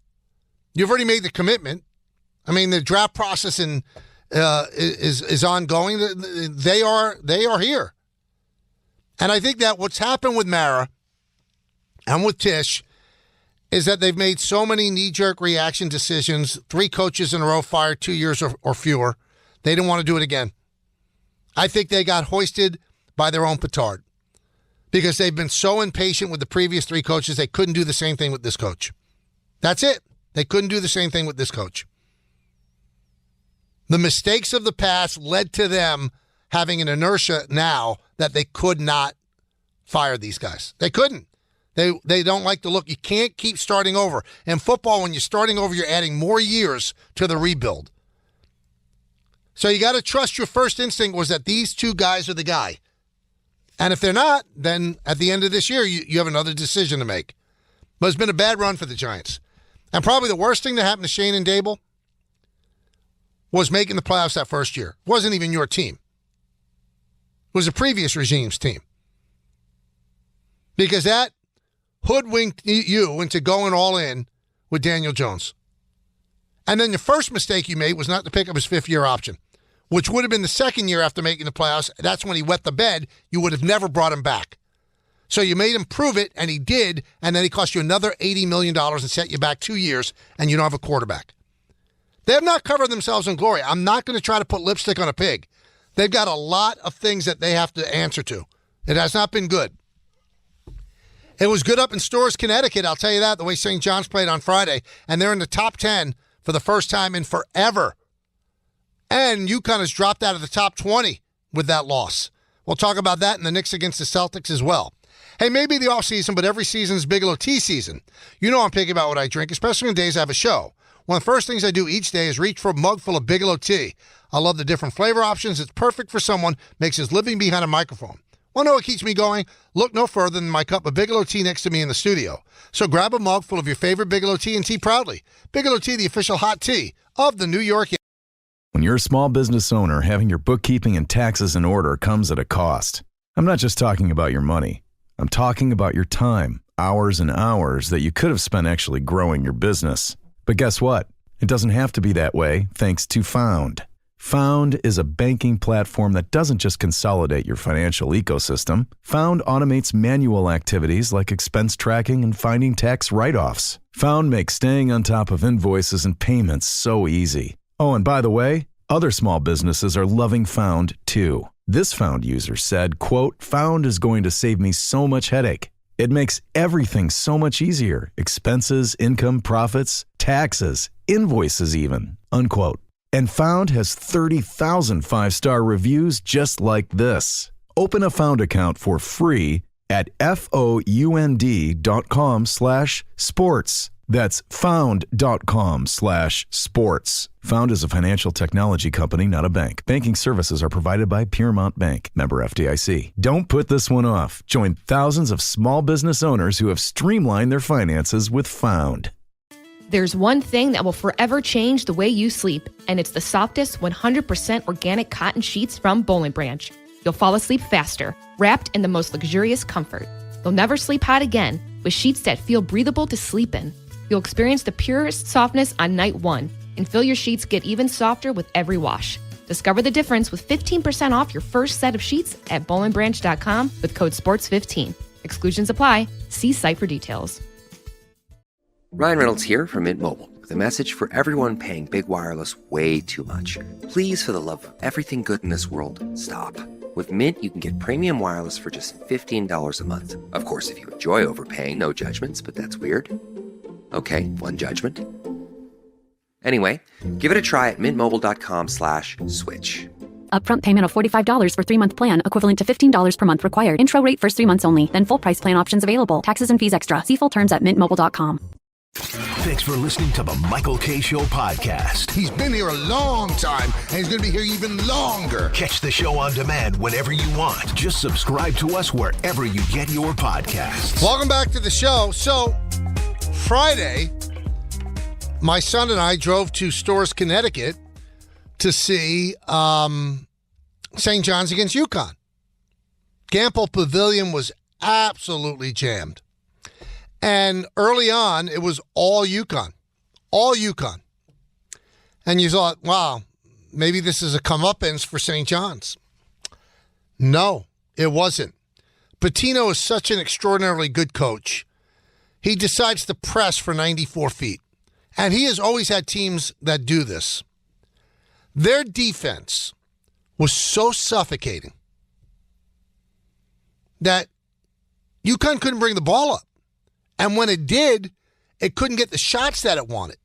Speaker 3: You've already made the commitment. I mean, the draft process is ongoing. They are here. And I think that what's happened with Mara and with Tisch is that they've made so many knee-jerk reaction decisions, 3 coaches in a row fired 2 years or fewer. They didn't want to do it again. I think they got hoisted by their own petard because they've been so impatient with the previous 3 coaches, they couldn't do the same thing with this coach. That's it. They couldn't do the same thing with this coach. The mistakes of the past led to them having an inertia now that they could not fire these guys. They couldn't. They don't like the look. You can't keep starting over. In football, when you're starting over, you're adding more years to the rebuild. So you got to trust your first instinct was that these 2 guys are the guy. And if they're not, then at the end of this year, you have another decision to make. But it's been a bad run for the Giants. And probably the worst thing that happened to Shane and Dable was making the playoffs that first year. It wasn't even your team. It was a previous regime's team. Because that hoodwinked you into going all in with Daniel Jones. And then the first mistake you made was not to pick up his 5th-year option, which would have been the 2nd year after making the playoffs. That's when he wet the bed. You would have never brought him back. So you made him prove it, and he did, and then he cost you another $80 million and set you back 2 years, and you don't have a quarterback. They have not covered themselves in glory. I'm not going to try to put lipstick on a pig. They've got a lot of things that they have to answer to. It has not been good. It was good up in Storrs, Connecticut, I'll tell you that, the way St. John's played on Friday, and they're in the top 10 for the first time in forever. And UConn has dropped out of the top 20 with that loss. We'll talk about that in the Knicks against the Celtics as well. Hey, maybe the offseason, but every season is Bigelow tea season. You know I'm picky about what I drink, especially on days I have a show. One of the first things I do each day is reach for a mug full of Bigelow tea. I love the different flavor options. It's perfect for someone makes his living behind a microphone. Want to know what keeps me going? Look no further than my cup of Bigelow tea next to me in the studio. So grab a mug full of your favorite Bigelow tea and tea proudly. Bigelow tea, the official hot tea of the New York Yankees.
Speaker 4: When you're a small business owner, having your bookkeeping and taxes in order comes at a cost. I'm not just talking about your money. I'm talking about your time, hours and hours that you could have spent actually growing your business. But guess what? It doesn't have to be that way thanks to Found. Found is a banking platform that doesn't just consolidate your financial ecosystem. Found automates manual activities like expense tracking and finding tax write-offs. Found makes staying on top of invoices and payments so easy. Oh, and by the way, other small businesses are loving Found too. This Found user said, quote, "Found is going to save me so much headache. It makes everything so much easier. Expenses, income, profits, taxes, invoices even," unquote. And Found has 30,000 5-star reviews just like this. Open a Found account for free at found.com/sports. That's found.com/sports. Found is a financial technology company, not a bank. Banking services are provided by Piermont Bank, member FDIC. Don't put this one off. Join thousands of small business owners who have streamlined their finances with Found.
Speaker 7: There's one thing that will forever change the way you sleep, and it's the softest 100% organic cotton sheets from Boll & Branch. You'll fall asleep faster, wrapped in the most luxurious comfort. You'll never sleep hot again with sheets that feel breathable to sleep in. You'll experience the purest softness on night 1 and feel your sheets get even softer with every wash. Discover the difference with 15% off your first set of sheets at bollandbranch.com with code SPORTS15. Exclusions apply. See site for details.
Speaker 5: Ryan Reynolds here from Mint Mobile with a message for everyone paying big wireless way too much. Please, for the love of everything good in this world, stop. With Mint, you can get premium wireless for just $15 a month. Of course, if you enjoy overpaying, no judgments, but that's weird. Okay, one judgment. Anyway, give it a try at mintmobile.com/switch.
Speaker 22: Upfront payment of $45 for 3-month plan, equivalent to $15 per month required. Intro rate first 3 months only, then full price plan options available. Taxes and fees extra. See full terms at mintmobile.com.
Speaker 2: Thanks for listening to the Michael K. Show podcast.
Speaker 3: He's been here a long time, and he's going to be here even longer.
Speaker 2: Catch the show on demand whenever you want. Just subscribe to us wherever you get your podcasts.
Speaker 3: Welcome back to the show. So, Friday, my son and I drove to Storrs, Connecticut to see St. John's against UConn. Gampel Pavilion was absolutely jammed. And early on, it was all UConn. All UConn. And you thought, wow, maybe this is a comeuppance for St. John's. No, it wasn't. Pitino is such an extraordinarily good coach. He decides to press for 94 feet. And he has always had teams that do this. Their defense was so suffocating that UConn couldn't bring the ball up. And when it did, it couldn't get the shots that it wanted.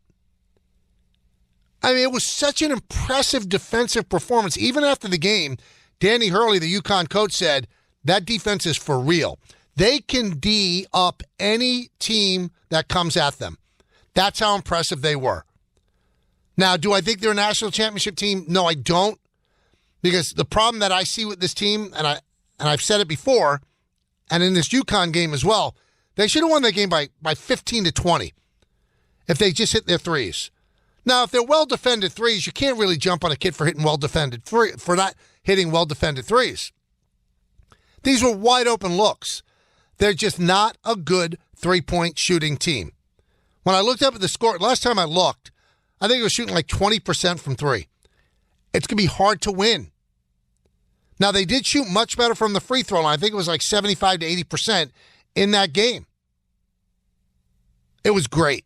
Speaker 3: I mean, it was such an impressive defensive performance. Even after the game, Danny Hurley, the UConn coach, said, that defense is for real. They can D up any team that comes at them. That's how impressive they were. Now, do I think they're a national championship team? No, I don't. Because the problem that I see with this team, and I've said it before, and in this UConn game as well, they should have won that game by 15 to 20 if they just hit their threes. Now, if they're well-defended threes, you can't really jump on a kid for hitting for not hitting well-defended threes. These were wide-open looks. They're just not a good three-point shooting team. When I looked up at the score, last time I looked, I think it was shooting like 20% from three. It's going to be hard to win. Now, they did shoot much better from the free throw line. I think it was like 75 to 80% in that game. It was great.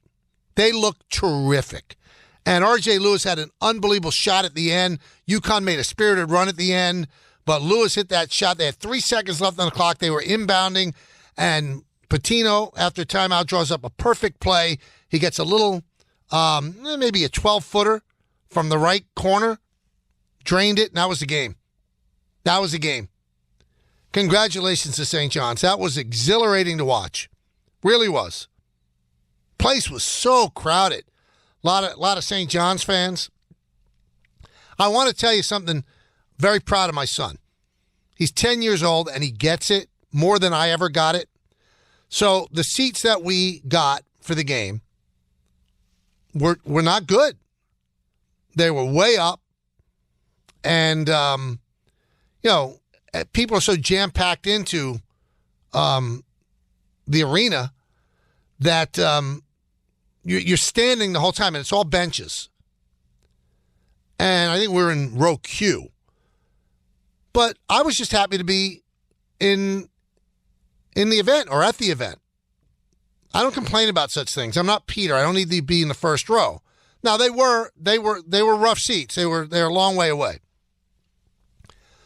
Speaker 3: They looked terrific. And R.J. Lewis had an unbelievable shot at the end. UConn made a spirited run at the end, but Lewis hit that shot. They had 3 seconds left on the clock. They were inbounding, and Pitino, after timeout, draws up a perfect play. He gets a little, maybe a 12-footer from the right corner, drained it, and that was the game. That was the game. Congratulations to St. John's. That was exhilarating to watch. Really was. Place was so crowded. A lot of St. John's fans. I want to tell you something. Very proud of my son. He's 10 years old, and he gets it more than I ever got it. So the seats that we got for the game were not good. They were way up. And, people are so jam-packed into the arena that you're standing the whole time, and it's all benches. And I think we're in row Q. But I was just happy to be in the event or at the event. I don't complain about such things. I'm not Peter. I don't need to be in the first row. Now they were rough seats. They were a long way away.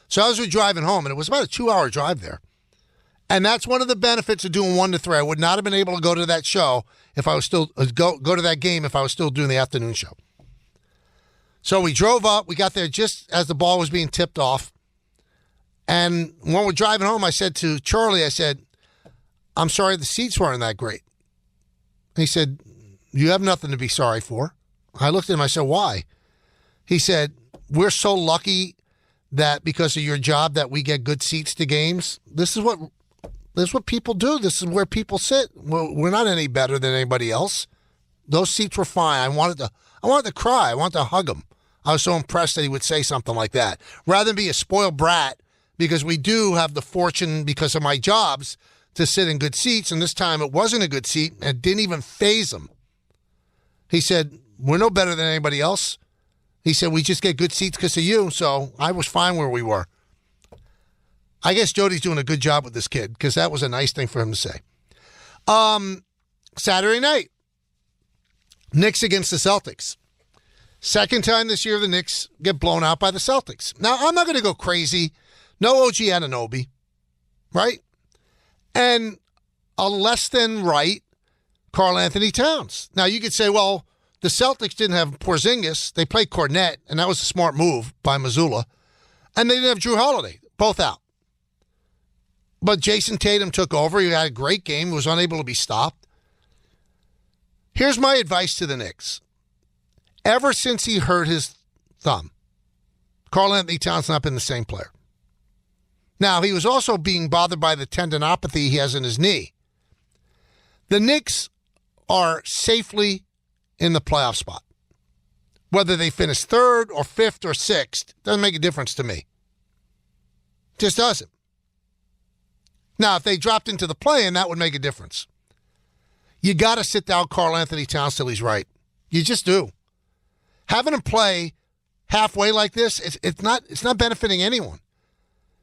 Speaker 3: So as we're driving home, and it was about a 2-hour drive there. And that's one of the benefits of doing 1 to 3. I would not have been able to go to that show if I was still go to that game if I was still doing the afternoon show. So we drove up. We got there just as the ball was being tipped off. And when we're driving home, I said to Charlie, I said, I'm sorry the seats weren't that great. And he said, you have nothing to be sorry for. I looked at him, I said, why? He said, we're so lucky that because of your job that we get good seats to games. This is what people do. This is where people sit. We're not any better than anybody else. Those seats were fine. I wanted to cry. I wanted to hug him. I was so impressed that he would say something like that. Rather than be a spoiled brat, because we do have the fortune, because of my jobs, to sit in good seats, and this time it wasn't a good seat, and it didn't even faze him. He said, we're no better than anybody else. He said, we just get good seats because of you, so I was fine where we were. I guess Jody's doing a good job with this kid because that was a nice thing for him to say. Saturday night, Knicks against the Celtics. Second time this year the Knicks get blown out by the Celtics. Now, I'm not going to go crazy. No OG Anunoby, right? And a less than right Karl Anthony Towns. Now, you could say, well, the Celtics didn't have Porzingis. They played Cornette, and that was a smart move by Mazzulla. And they didn't have Drew Holiday, both out. But Jason Tatum took over. He had a great game. He was unable to be stopped. Here's my advice to the Knicks. Ever since he hurt his thumb, Karl Anthony Towns not been the same player. Now, he was also being bothered by the tendinopathy he has in his knee. The Knicks are safely in the playoff spot. Whether they finish third or fifth or sixth doesn't make a difference to me. Just doesn't. Now, if they dropped into the play-in, that would make a difference. You got to sit down Karl Anthony Towns till he's right. You just do. Having him play halfway like this, it's not benefiting anyone.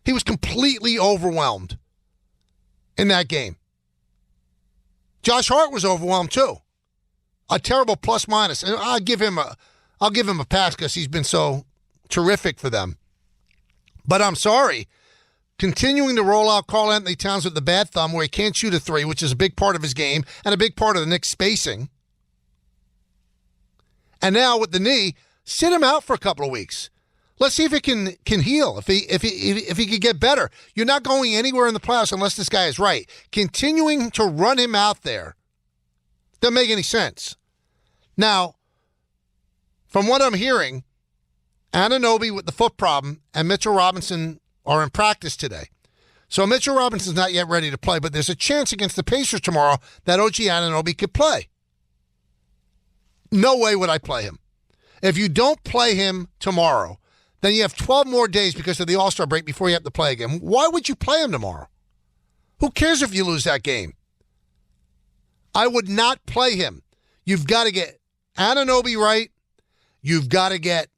Speaker 3: He was completely overwhelmed in that game. Josh Hart was overwhelmed too. A terrible plus-minus. And I'll give him a pass because he's been so terrific for them. But I'm sorry. Continuing to roll out Karl Anthony Towns with the bad thumb where he can't shoot a three, which is a big part of his game and a big part of the Knicks' spacing. And now with the knee, sit him out for a couple of weeks. Let's see if it can heal, if he can get better. You're not going anywhere in the playoffs unless this guy is right. Continuing to run him out there doesn't make any sense. Now, from what I'm hearing, Anunoby with the foot problem and Mitchell Robinson are in practice today. So Mitchell Robinson's not yet ready to play, but there's a chance against the Pacers tomorrow that OG Anunoby could play. No way would I play him. If you don't play him tomorrow, then you have 12 more days because of the All-Star break before you have to play again. Why would you play him tomorrow? Who cares if you lose that game? I would not play him. You've got to get Anunoby right. You've got to get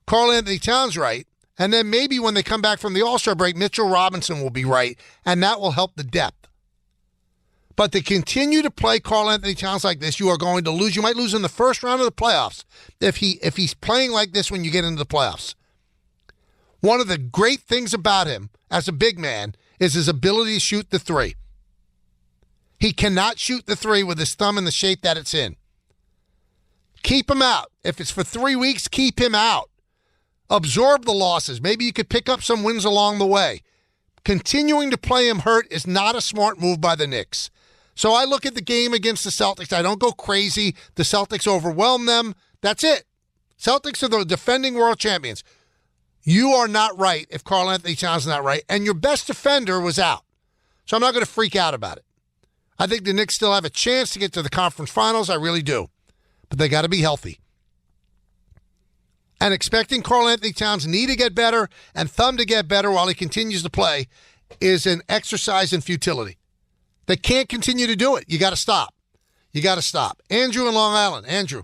Speaker 3: Karl Anthony Towns right. And then maybe when they come back from the All-Star break, Mitchell Robinson will be right, and that will help the depth. But to continue to play Karl Anthony Towns like this, you are going to lose. You might lose in the first round of the playoffs if he's playing like this when you get into the playoffs. One of the great things about him as a big man is his ability to shoot the three. He cannot shoot the three with his thumb in the shape that it's in. Keep him out. If it's for 3 weeks, keep him out. Absorb the losses. Maybe you could pick up some wins along the way. Continuing to play him hurt is not a smart move by the Knicks. So I look at the game against the Celtics. I don't go crazy. The Celtics overwhelm them. That's it. Celtics are the defending world champions. You are not right if Karl Anthony Towns is not right. And your best defender was out. So I'm not going to freak out about it. I think the Knicks still have a chance to get to the conference finals. I really do. But they got to be healthy. And expecting Karl Anthony Towns' knee to get better and thumb to get better while he continues to play is an exercise in futility. They can't continue to do it. You got to stop. You got to stop. Andrew in Long Island. Andrew.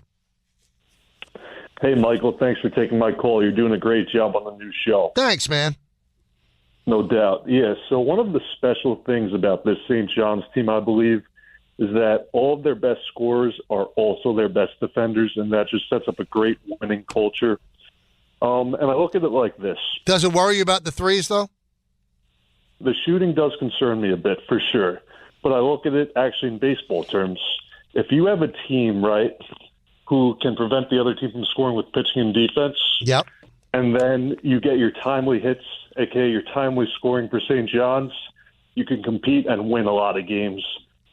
Speaker 6: Hey, Michael. Thanks for taking my call. You're doing a great job on the new show.
Speaker 3: Thanks, man.
Speaker 6: No doubt. Yeah, so one of the special things about this St. John's team, I believe, is that all of their best scorers are also their best defenders, and that just sets up a great winning culture. And I look at it like this.
Speaker 3: Does it worry you about the threes, though?
Speaker 6: The shooting does concern me a bit, for sure. But I look at it actually in baseball terms. If you have a team, right, who can prevent the other team from scoring with pitching and defense,
Speaker 3: yep,
Speaker 6: and then you get your timely hits, a.k.a. your timely scoring for St. John's, you can compete and win a lot of games.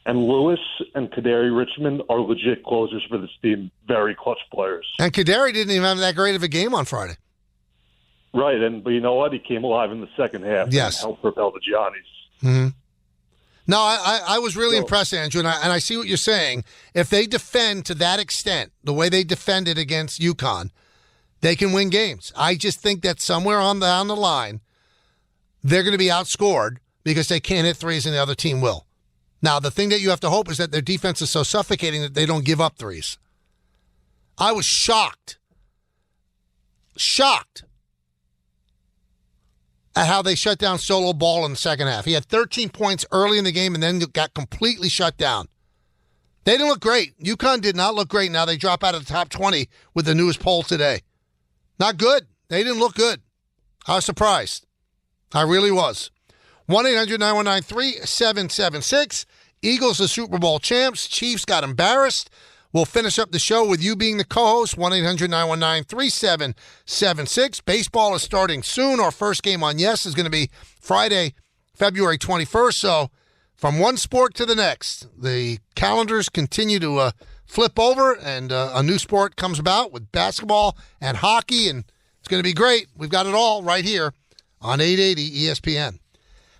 Speaker 6: And Lewis and Kadary Richmond are legit closers for this team, very clutch players.
Speaker 3: And Kadary didn't even have that great of a game on Friday.
Speaker 6: Right, but you know what? He came alive in the second half and helped propel the Johnnies.
Speaker 3: Mm-hmm. No, I was really impressed, Andrew, and I see what you're saying. If they defend to that extent, the way they defended against UConn, they can win games. I just think that somewhere on down the line, they're going to be outscored because they can't hit threes and the other team will. Now, the thing that you have to hope is that their defense is so suffocating that they don't give up threes. I was shocked. Shocked at how they shut down Solo Ball in the second half. He had 13 points early in the game and then got completely shut down. They didn't look great. UConn did not look great. Now they drop out of the top 20 with the newest poll today. Not good. They didn't look good. I was surprised. I really was. 1-800-919-3776. Eagles are Super Bowl champs. Chiefs got embarrassed. We'll finish up the show with you being the co-host, 1-800-919-3776. Baseball is starting soon. Our first game on Yes is going to be Friday, February 21st. So from one sport to the next, the calendars continue to flip over, and a new sport comes about with basketball and hockey, and it's going to be great. We've got it all right here on 880 ESPN.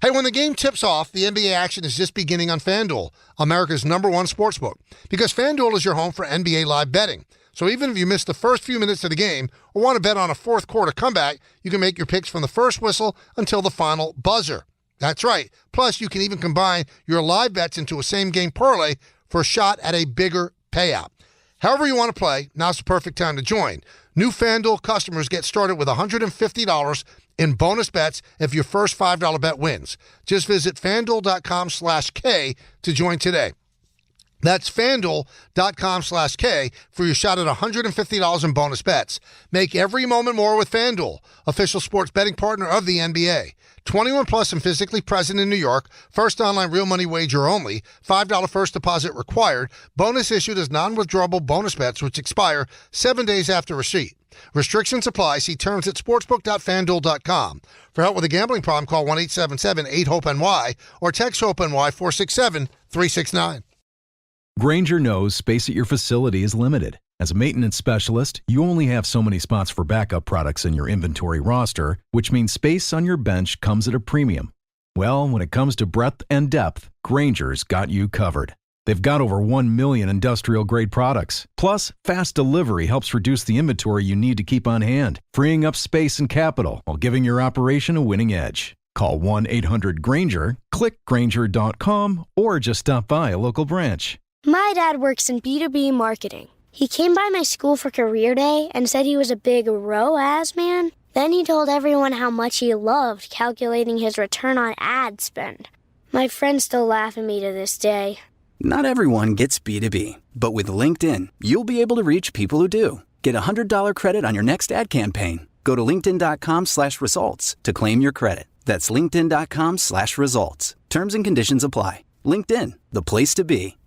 Speaker 3: Hey, when the game tips off, the NBA action is just beginning on FanDuel, America's #1 sportsbook, because FanDuel is your home for NBA live betting. So even if you miss the first few minutes of the game or want to bet on a fourth quarter comeback, you can make your picks from the first whistle until the final buzzer. That's right. Plus, you can even combine your live bets into a same-game parlay for a shot at a bigger payout. However you want to play, now's the perfect time to join. New FanDuel customers get started with $150 in bonus bets if your first $5 bet wins. Just visit FanDuel.com/K to join today. That's FanDuel.com/K for your shot at $150 in bonus bets. Make every moment more with FanDuel, official sports betting partner of the NBA. 21 plus and physically present in New York. First online real money wager only. $5 first deposit required. Bonus issued as non-withdrawable bonus bets which expire 7 days after receipt. Restrictions apply. See terms at sportsbook.fanduel.com. For help with a gambling problem, call 1-877-8-HOPE-NY or text HOPE-NY 467-369.
Speaker 4: Grainger knows space at your facility is limited. As a maintenance specialist, you only have so many spots for backup products in your inventory roster, which means space on your bench comes at a premium. Well, when it comes to breadth and depth, Grainger's got you covered. They've got over 1 million industrial-grade products. Plus, fast delivery helps reduce the inventory you need to keep on hand, freeing up space and capital while giving your operation a winning edge. Call 1-800-GRAINGER, click Grainger.com, or just stop by a local branch.
Speaker 8: My dad works in B2B marketing. He came by my school for career day and said he was a big ROAS man. Then he told everyone how much he loved calculating his return on ad spend. My friends still laugh at me to this day.
Speaker 9: Not everyone gets B2B, but with LinkedIn, you'll be able to reach people who do. Get a $100 credit on your next ad campaign. Go to linkedin.com/results to claim your credit. That's linkedin.com/results. Terms and conditions apply. LinkedIn, the place to be.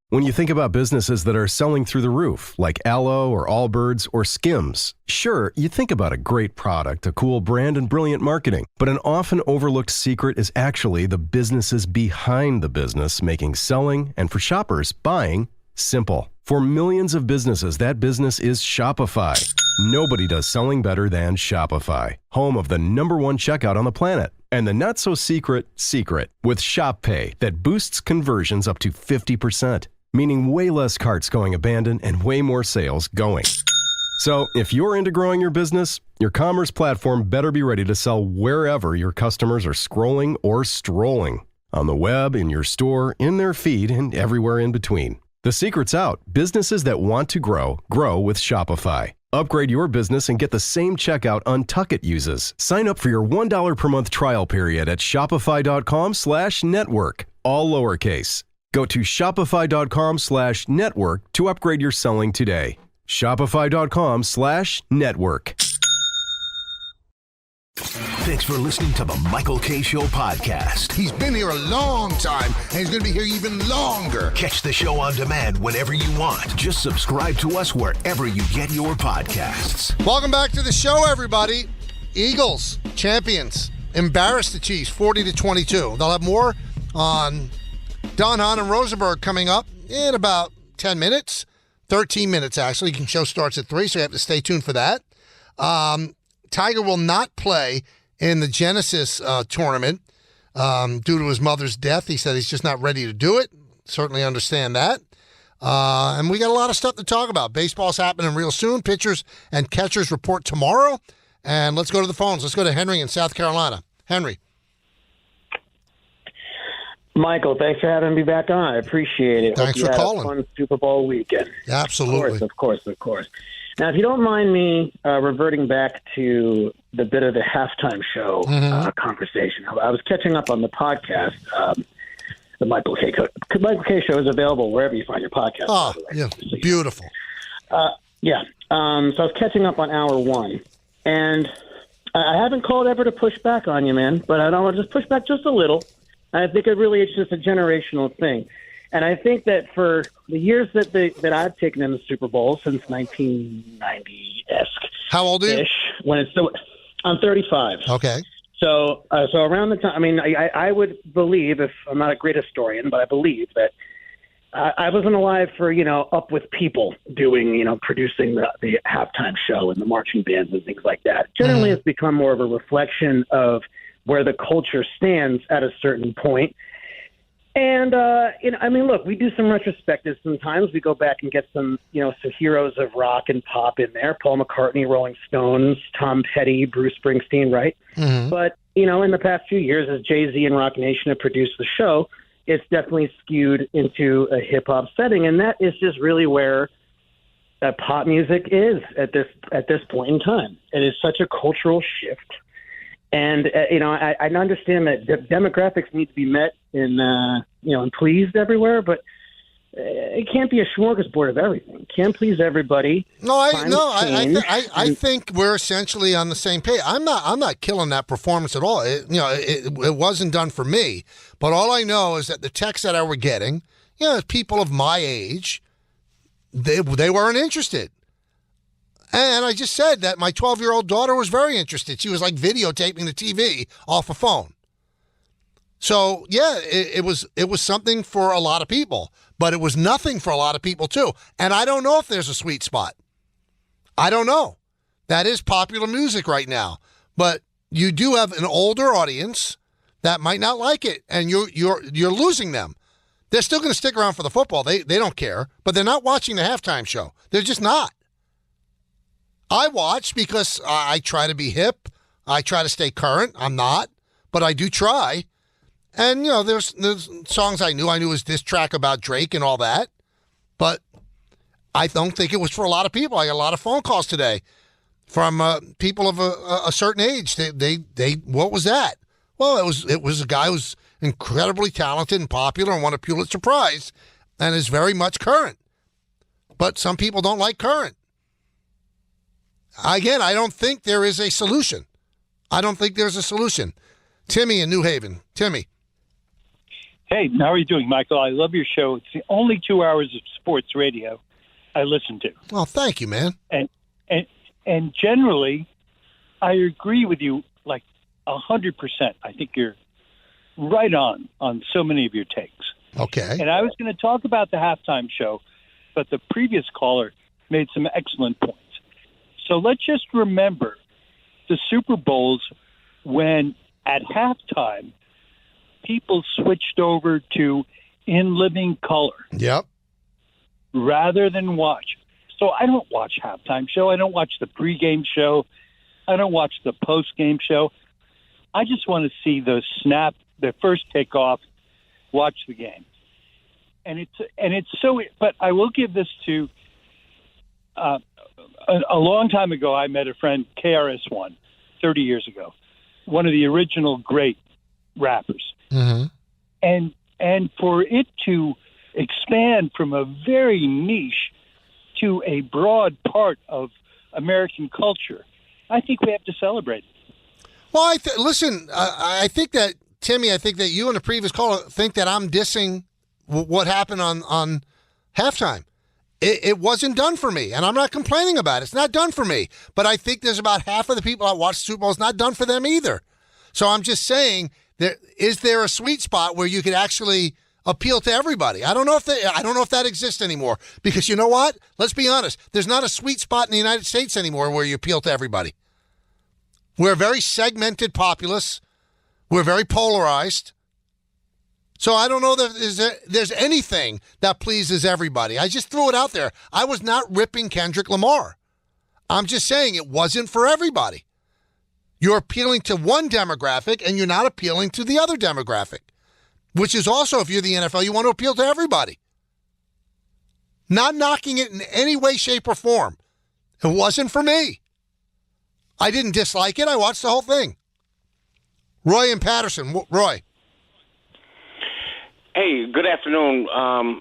Speaker 23: When you think about businesses that are selling through the roof, like Aloe or Allbirds or Skims, sure, you think about a great product, a cool brand, and brilliant marketing. But an often overlooked secret is actually the businesses behind the business, making selling, and for shoppers, buying, simple. For millions of businesses, that business is Shopify. Nobody does selling better than Shopify, home of the #1 checkout on the planet. And the not-so-secret secret with Shop Pay that boosts conversions up to 50%, meaning way less carts going abandoned and way more sales going. So if you're into growing your business, your commerce platform better be ready to sell wherever your customers are scrolling or strolling. On the web, in your store, in their feed, and everywhere in between. The secret's out. Businesses that want to grow, grow with Shopify. Upgrade your business and get the same checkout Untuckit uses. Sign up for your $1 per month trial period at shopify.com/network, all lowercase. Go to shopify.com/network to upgrade your selling today. Shopify.com/network.
Speaker 2: Thanks for listening to the Michael K. Show podcast.
Speaker 3: He's been here a long time, and he's going to be here even longer.
Speaker 2: Catch the show on demand whenever you want. Just subscribe to us wherever you get your podcasts.
Speaker 3: Welcome back to the show, everybody. Eagles, champions, embarrassed the Chiefs 40-22. They'll have more on Don Hahn and Rosenberg coming up in about 10 minutes. 13 minutes, actually. The show starts at 3, so you have to stay tuned for that. Tiger will not play in the Genesis tournament due to his mother's death. He said he's just not ready to do it. Certainly understand that. And we got a lot of stuff to talk about. Baseball's happening real soon. Pitchers and catchers report tomorrow. And let's go to the phones. Let's go to Henry in South Carolina. Henry.
Speaker 24: Michael, thanks for having me back on. I appreciate it.
Speaker 3: Thanks for calling.
Speaker 24: A fun Super Bowl weekend.
Speaker 3: Absolutely.
Speaker 24: Of course. Now, if you don't mind me reverting back to the bit of the halftime show conversation, I was catching up on the podcast. The Michael K. Show is available wherever you find your podcast.
Speaker 3: Oh, yeah, beautiful.
Speaker 24: Yeah. So I was catching up on hour one, and I haven't called ever to push back on you, man, but I don't want to just push back just a little. I think it really is just a generational thing. And I think that for the years that I've taken in the Super Bowl since 1990-esque.
Speaker 3: How old are you?
Speaker 24: I'm 35.
Speaker 3: Okay.
Speaker 24: So around the time, I mean, I would believe, if I'm not a great historian, but I believe that I wasn't alive for, Up With People doing, producing the halftime show and the marching bands and things like that. Generally, it's become more of a reflection of where the culture stands at a certain point. And, look, we do some retrospectives sometimes. We go back and get some heroes of rock and pop in there. Paul McCartney, Rolling Stones, Tom Petty, Bruce Springsteen, right? Mm-hmm. But, in the past few years, as Jay-Z and Rock Nation have produced the show, it's definitely skewed into a hip-hop setting. And that is just really where pop music is at this point in time. It is such a cultural shift. And, I understand that demographics need to be met and pleased everywhere, but it can't be a smorgasbord of everything. It can't please everybody.
Speaker 3: I think we're essentially on the same page. I'm not killing that performance at all. It wasn't done for me. But all I know is that the texts that I were getting, people of my age, they weren't interested. And I just said that my 12-year-old daughter was very interested. She was like videotaping the TV off a phone. So, yeah, it was something for a lot of people, but it was nothing for a lot of people, too. And I don't know if there's a sweet spot. I don't know. That is popular music right now. But you do have an older audience that might not like it, and you're losing them. They're still going to stick around for the football. They don't care, but they're not watching the halftime show. They're just not. I watch because I try to be hip. I try to stay current. I'm not, but I do try. And, there's songs I knew. I knew it was this track about Drake and all that. But I don't think it was for a lot of people. I got a lot of phone calls today from people of a certain age. They what was that? Well, it was a guy who's incredibly talented and popular and won a Pulitzer Prize and is very much current. But some people don't like current. Again, I don't think there is a solution. Timmy in New Haven. Timmy.
Speaker 10: Hey, how are you doing, Michael? I love your show. It's the only 2 hours of sports radio I listen to.
Speaker 3: Well, thank you, man.
Speaker 10: And generally, I agree with you like 100%. I think you're right on so many of your takes.
Speaker 3: Okay.
Speaker 10: And I was going to talk about the halftime show, but the previous caller made some excellent points. So let's just remember the Super Bowls when at halftime people switched over to In Living Color.
Speaker 3: Yep.
Speaker 10: Rather than watch. So I don't watch halftime show. I don't watch the pregame show. I don't watch the postgame show. I just want to see the snap, the first kickoff, watch the game. And it's so, but I will give this to, a long time ago, I met a friend, KRS-One, 30 years ago, one of the original great rappers.
Speaker 3: Mm-hmm.
Speaker 10: And for it to expand from a very niche to a broad part of American culture, I think we have to celebrate it.
Speaker 3: Well, listen, I think that, Timmy, you and the previous caller think that I'm dissing what happened on halftime. It wasn't done for me, and I'm not complaining about it. It's not done for me. But I think there's about half of the people that watch the Super Bowl, it's not done for them either. So I'm just saying, is there a sweet spot where you could actually appeal to everybody? I don't know if that exists anymore. Because you know what? Let's be honest. There's not a sweet spot in the United States anymore where you appeal to everybody. We're a very segmented populace. We're very polarized. So I don't know that there's anything that pleases everybody. I just threw it out there. I was not ripping Kendrick Lamar. I'm just saying it wasn't for everybody. You're appealing to one demographic and you're not appealing to the other demographic, which is also, if you're the NFL, you want to appeal to everybody. Not knocking it in any way, shape, or form. It wasn't for me. I didn't dislike it. I watched the whole thing. Roy and Patterson. Roy.
Speaker 11: Hey, good afternoon,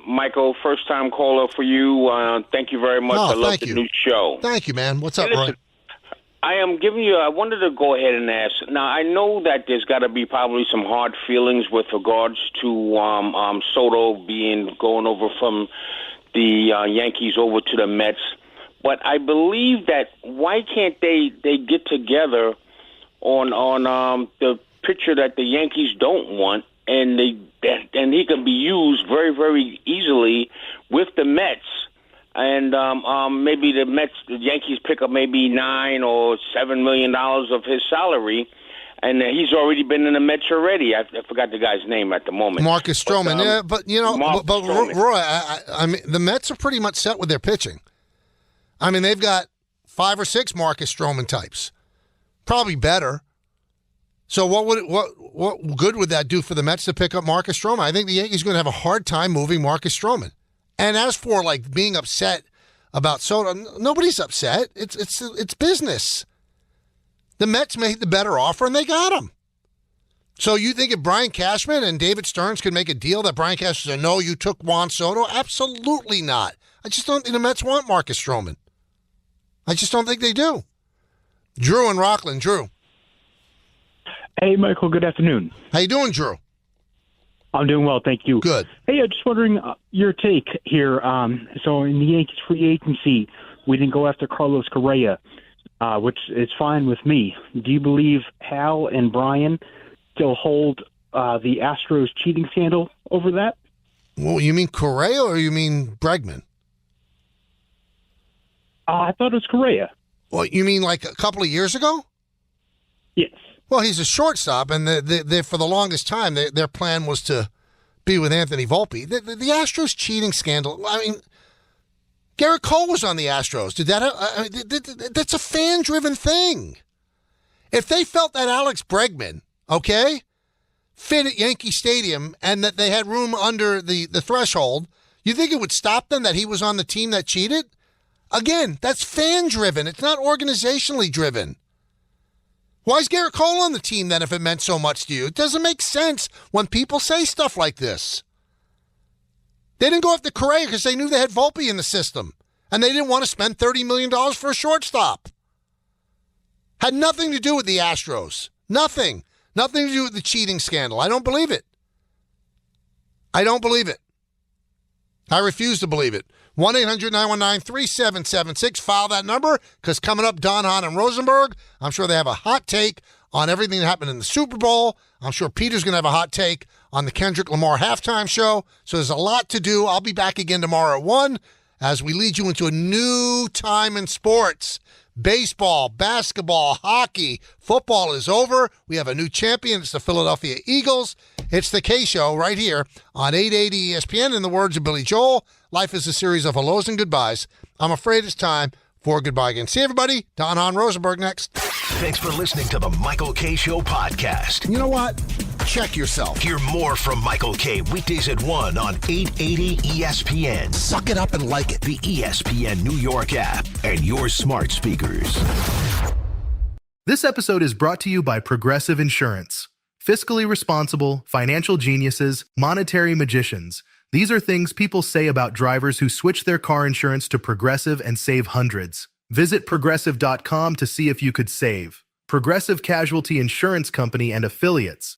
Speaker 11: Michael. First-time caller for you. Thank you very much. I love the new show.
Speaker 3: Thank you, man. What's up,
Speaker 11: Hey, listen,
Speaker 3: Roy?
Speaker 11: I wanted to go ahead and ask. Now, I know that there's got to be probably some hard feelings with regards to Soto going over from the Yankees over to the Mets. But I believe that why can't they get together on the pitcher that the Yankees don't want, and he can be used very, very easily with the Mets. And maybe the Yankees pick up maybe $9 or $7 million of his salary, and he's already been in the Mets already. I forgot the guy's name at the moment.
Speaker 3: Marcus Stroman. Roy, I mean, the Mets are pretty much set with their pitching. I mean, they've got 5 or 6 Marcus Stroman types, probably better. So what good would that do for the Mets to pick up Marcus Stroman? I think the Yankees are going to have a hard time moving Marcus Stroman. And as for being upset about Soto, nobody's upset. It's business. The Mets made the better offer and they got him. So you think if Brian Cashman and David Stearns could make a deal that Brian Cashman said, no, you took Juan Soto? Absolutely not. I just don't think the Mets want Marcus Stroman. I just don't think they do. Drew and Rockland. Drew.
Speaker 13: Hey, Michael. Good afternoon.
Speaker 3: How you doing, Drew?
Speaker 13: I'm doing well, thank you.
Speaker 3: Good.
Speaker 13: Hey, I'm just wondering your take here. So in the Yankees free agency, we didn't go after Carlos Correa, which is fine with me. Do you believe Hal and Brian still hold the Astros cheating scandal over that?
Speaker 3: Well, you mean Correa or you mean Bregman?
Speaker 13: I thought it was Correa.
Speaker 3: Well, you mean like a couple of years ago?
Speaker 13: Yes.
Speaker 3: Well, he's a shortstop, and they for the longest time, their plan was to be with Anthony Volpe. The Astros cheating scandal, I mean, Garrett Cole was on the Astros. That's a fan-driven thing. If they felt that Alex Bregman, fit at Yankee Stadium and that they had room under the threshold, you think it would stop them that he was on the team that cheated? Again, that's fan-driven. It's not organizationally driven. Why is Garrett Cole on the team then if it meant so much to you? It doesn't make sense when people say stuff like this. They didn't go after Correa because they knew they had Volpe in the system, and they didn't want to spend $30 million for a shortstop. Had nothing to do with the Astros. Nothing. Nothing to do with the cheating scandal. I don't believe it. I don't believe it. I refuse to believe it. 1-800-919-3776. File that number because coming up, Don Hahn and Rosenberg, I'm sure they have a hot take on everything that happened in the Super Bowl. I'm sure Peter's going to have a hot take on the Kendrick Lamar halftime show. So there's a lot to do. I'll be back again tomorrow at 1 as we lead you into a new time in sports. Baseball, basketball, hockey, football is over. We have a new champion. It's the Philadelphia Eagles. It's the K-Show right here on 880 ESPN. In the words of Billy Joel, life is a series of hellos and goodbyes. I'm afraid it's time for goodbye again. See everybody. Don Hahn, Rosenberg next.
Speaker 2: Thanks for listening to the Michael K. Show podcast.
Speaker 3: You know what? Check yourself.
Speaker 2: Hear more from Michael K. weekdays at 1 on 880 ESPN.
Speaker 3: Suck it up and like it.
Speaker 2: The ESPN New York app and your smart speakers.
Speaker 17: This episode is brought to you by Progressive Insurance. Fiscally responsible, financial geniuses, monetary magicians. These are things people say about drivers who switch their car insurance to Progressive and save hundreds. Visit Progressive.com to see if you could save. Progressive Casualty Insurance Company and Affiliates.